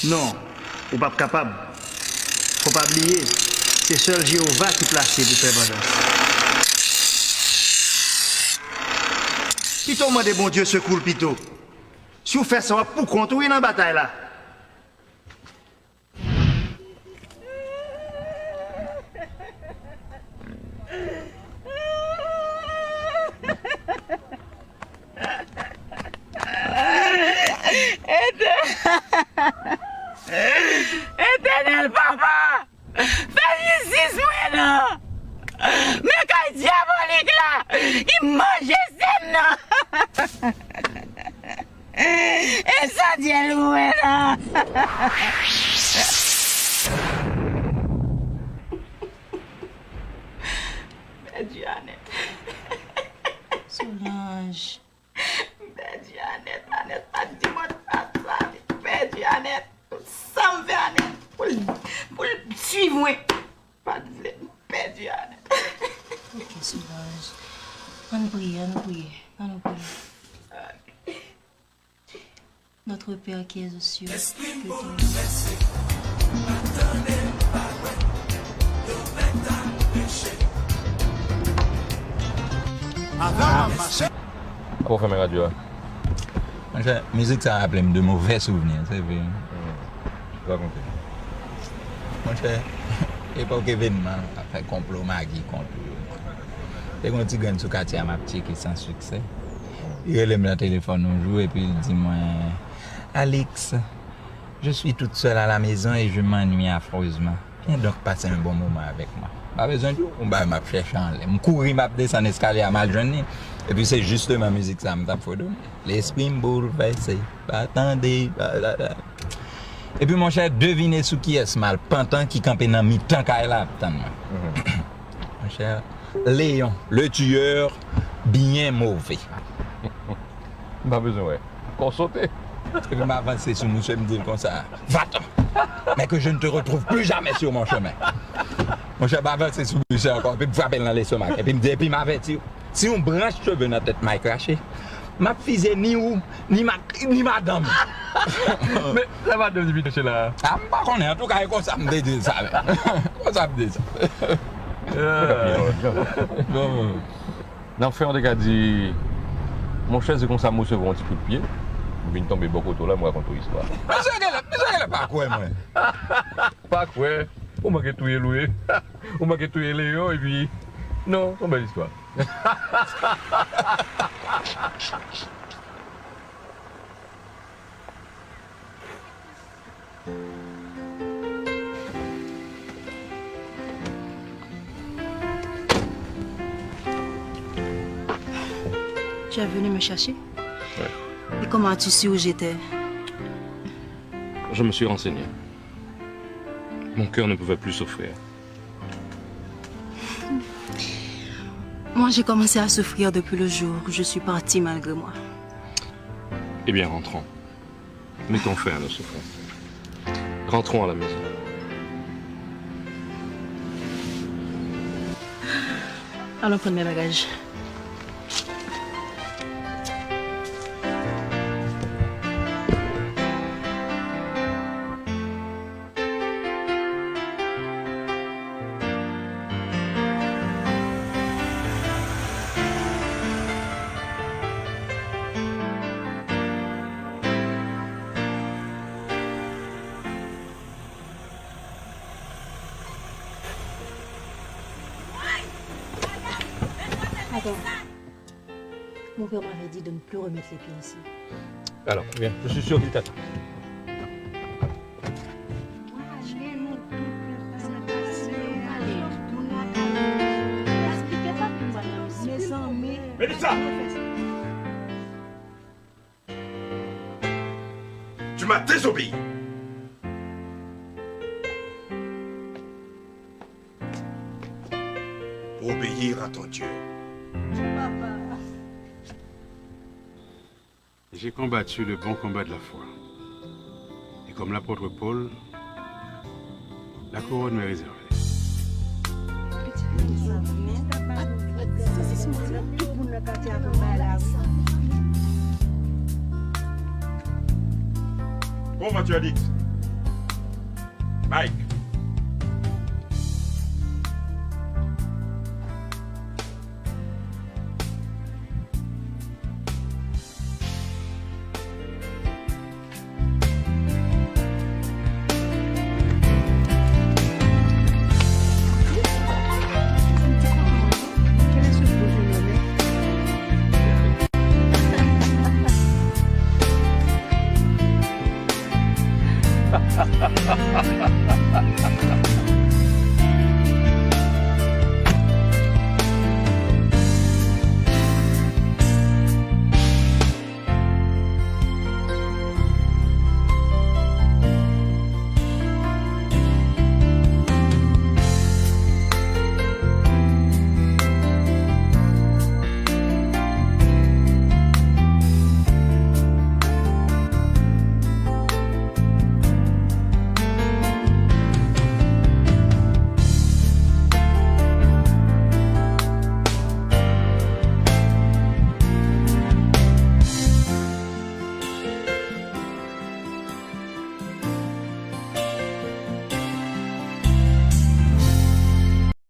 Non, ou pas capable. Faut pas oublier, c'est seul Jéhovah qui placé pour faire vengeance. Pito m'a dit bon Dieu secours Pito. Si vous faites ça, pour contrôler dans la bataille là. Éternel papa, fais justice moi non. Mais quand diabolique là, il mange scène non. Et ça dit loué là. Perdu Annette. Solange. Perdu Annette, Annette, pas dit moi pas ça. Perdu Annette. Ça me fait Annette. Pour suivre moi. Pas de perdu Annette. Ok, Solange. On prie, on prie, on prie. Notre Père qui est aux cieux, que ton Comment faire mes radios? La musique, ça rappelle de mauvais souvenirs, c'est vrai. Je vais raconter. Mon cher, époque événement, a fait complot Magui contre eux. Et quand tu gagnes sur quartier à ma petite qui sans succès, il relève le téléphone un jour et puis il dit moi, Alex, je suis toute seule à la maison et je m'ennuie affreusement. Viens donc passer un bon moment avec moi. Pas besoin de on va m'a chercher en l'air. Je courir, m'a descendre l'escalier à mal journée. Et puis c'est juste ma musique ça me tape photo. L'esprit me bouleversé. Attendez. Et puis mon cher, devinez sous qui est ce mal pantan qui campait dans mi-temps qu'elle a attendre. Mon cher, Léon, le tueur bien mauvais. Pas besoin, ouais. Qu'on sauter. Et puis m'avancer sur monsieur me dire comme ça. Va-t'en. Mais que je ne te retrouve plus jamais sur mon chemin. Mon cher, m'avancer sur monsieur encore. Et puis me frapper dans l'estomac. Et puis me dire, et puis m'avertir. Si on branche cheveux dans la tête, m'a craché. Ma fille ni ou, ni madame. Mais ça va devenir vite chez là. Ah, pas qu'on est, en tout cas, comme ça me dit ça. Comme ça me dit ça. Dans le fait, on a dit, mon cher, c'est comme ça, moi, je vais un petit coup de pied. Je viens de tomber beaucoup là, moi, raconte l'histoire. Mais c'est pas quoi, moi. Pas quoi. On m'a tout loué. On m'a tout Léon, et puis. Non, c'est une belle histoire. Tu es venu me chercher? Ouais. Et comment as-tu su où j'étais? Je me suis renseigné. Mon cœur ne pouvait plus souffrir. Moi, j'ai commencé à souffrir depuis le jour où je suis partie malgré moi. Eh bien, rentrons. Mettons fin à nos souffrances. Rentrons à la maison. Allons prendre mes bagages. Attends. Mon père m'avait dit de ne plus remettre les pieds ici. Alors, viens, je suis sûr qu'il t'attend. Mélissa! Tu m'as désobéi. Obéir à ton Dieu. J'ai combattu le bon combat de la foi. Et comme l'apôtre Paul, la couronne m'est réservée. Bon, Mathieu Alix. Mike. Ha ha ha ha ha ha ha ha.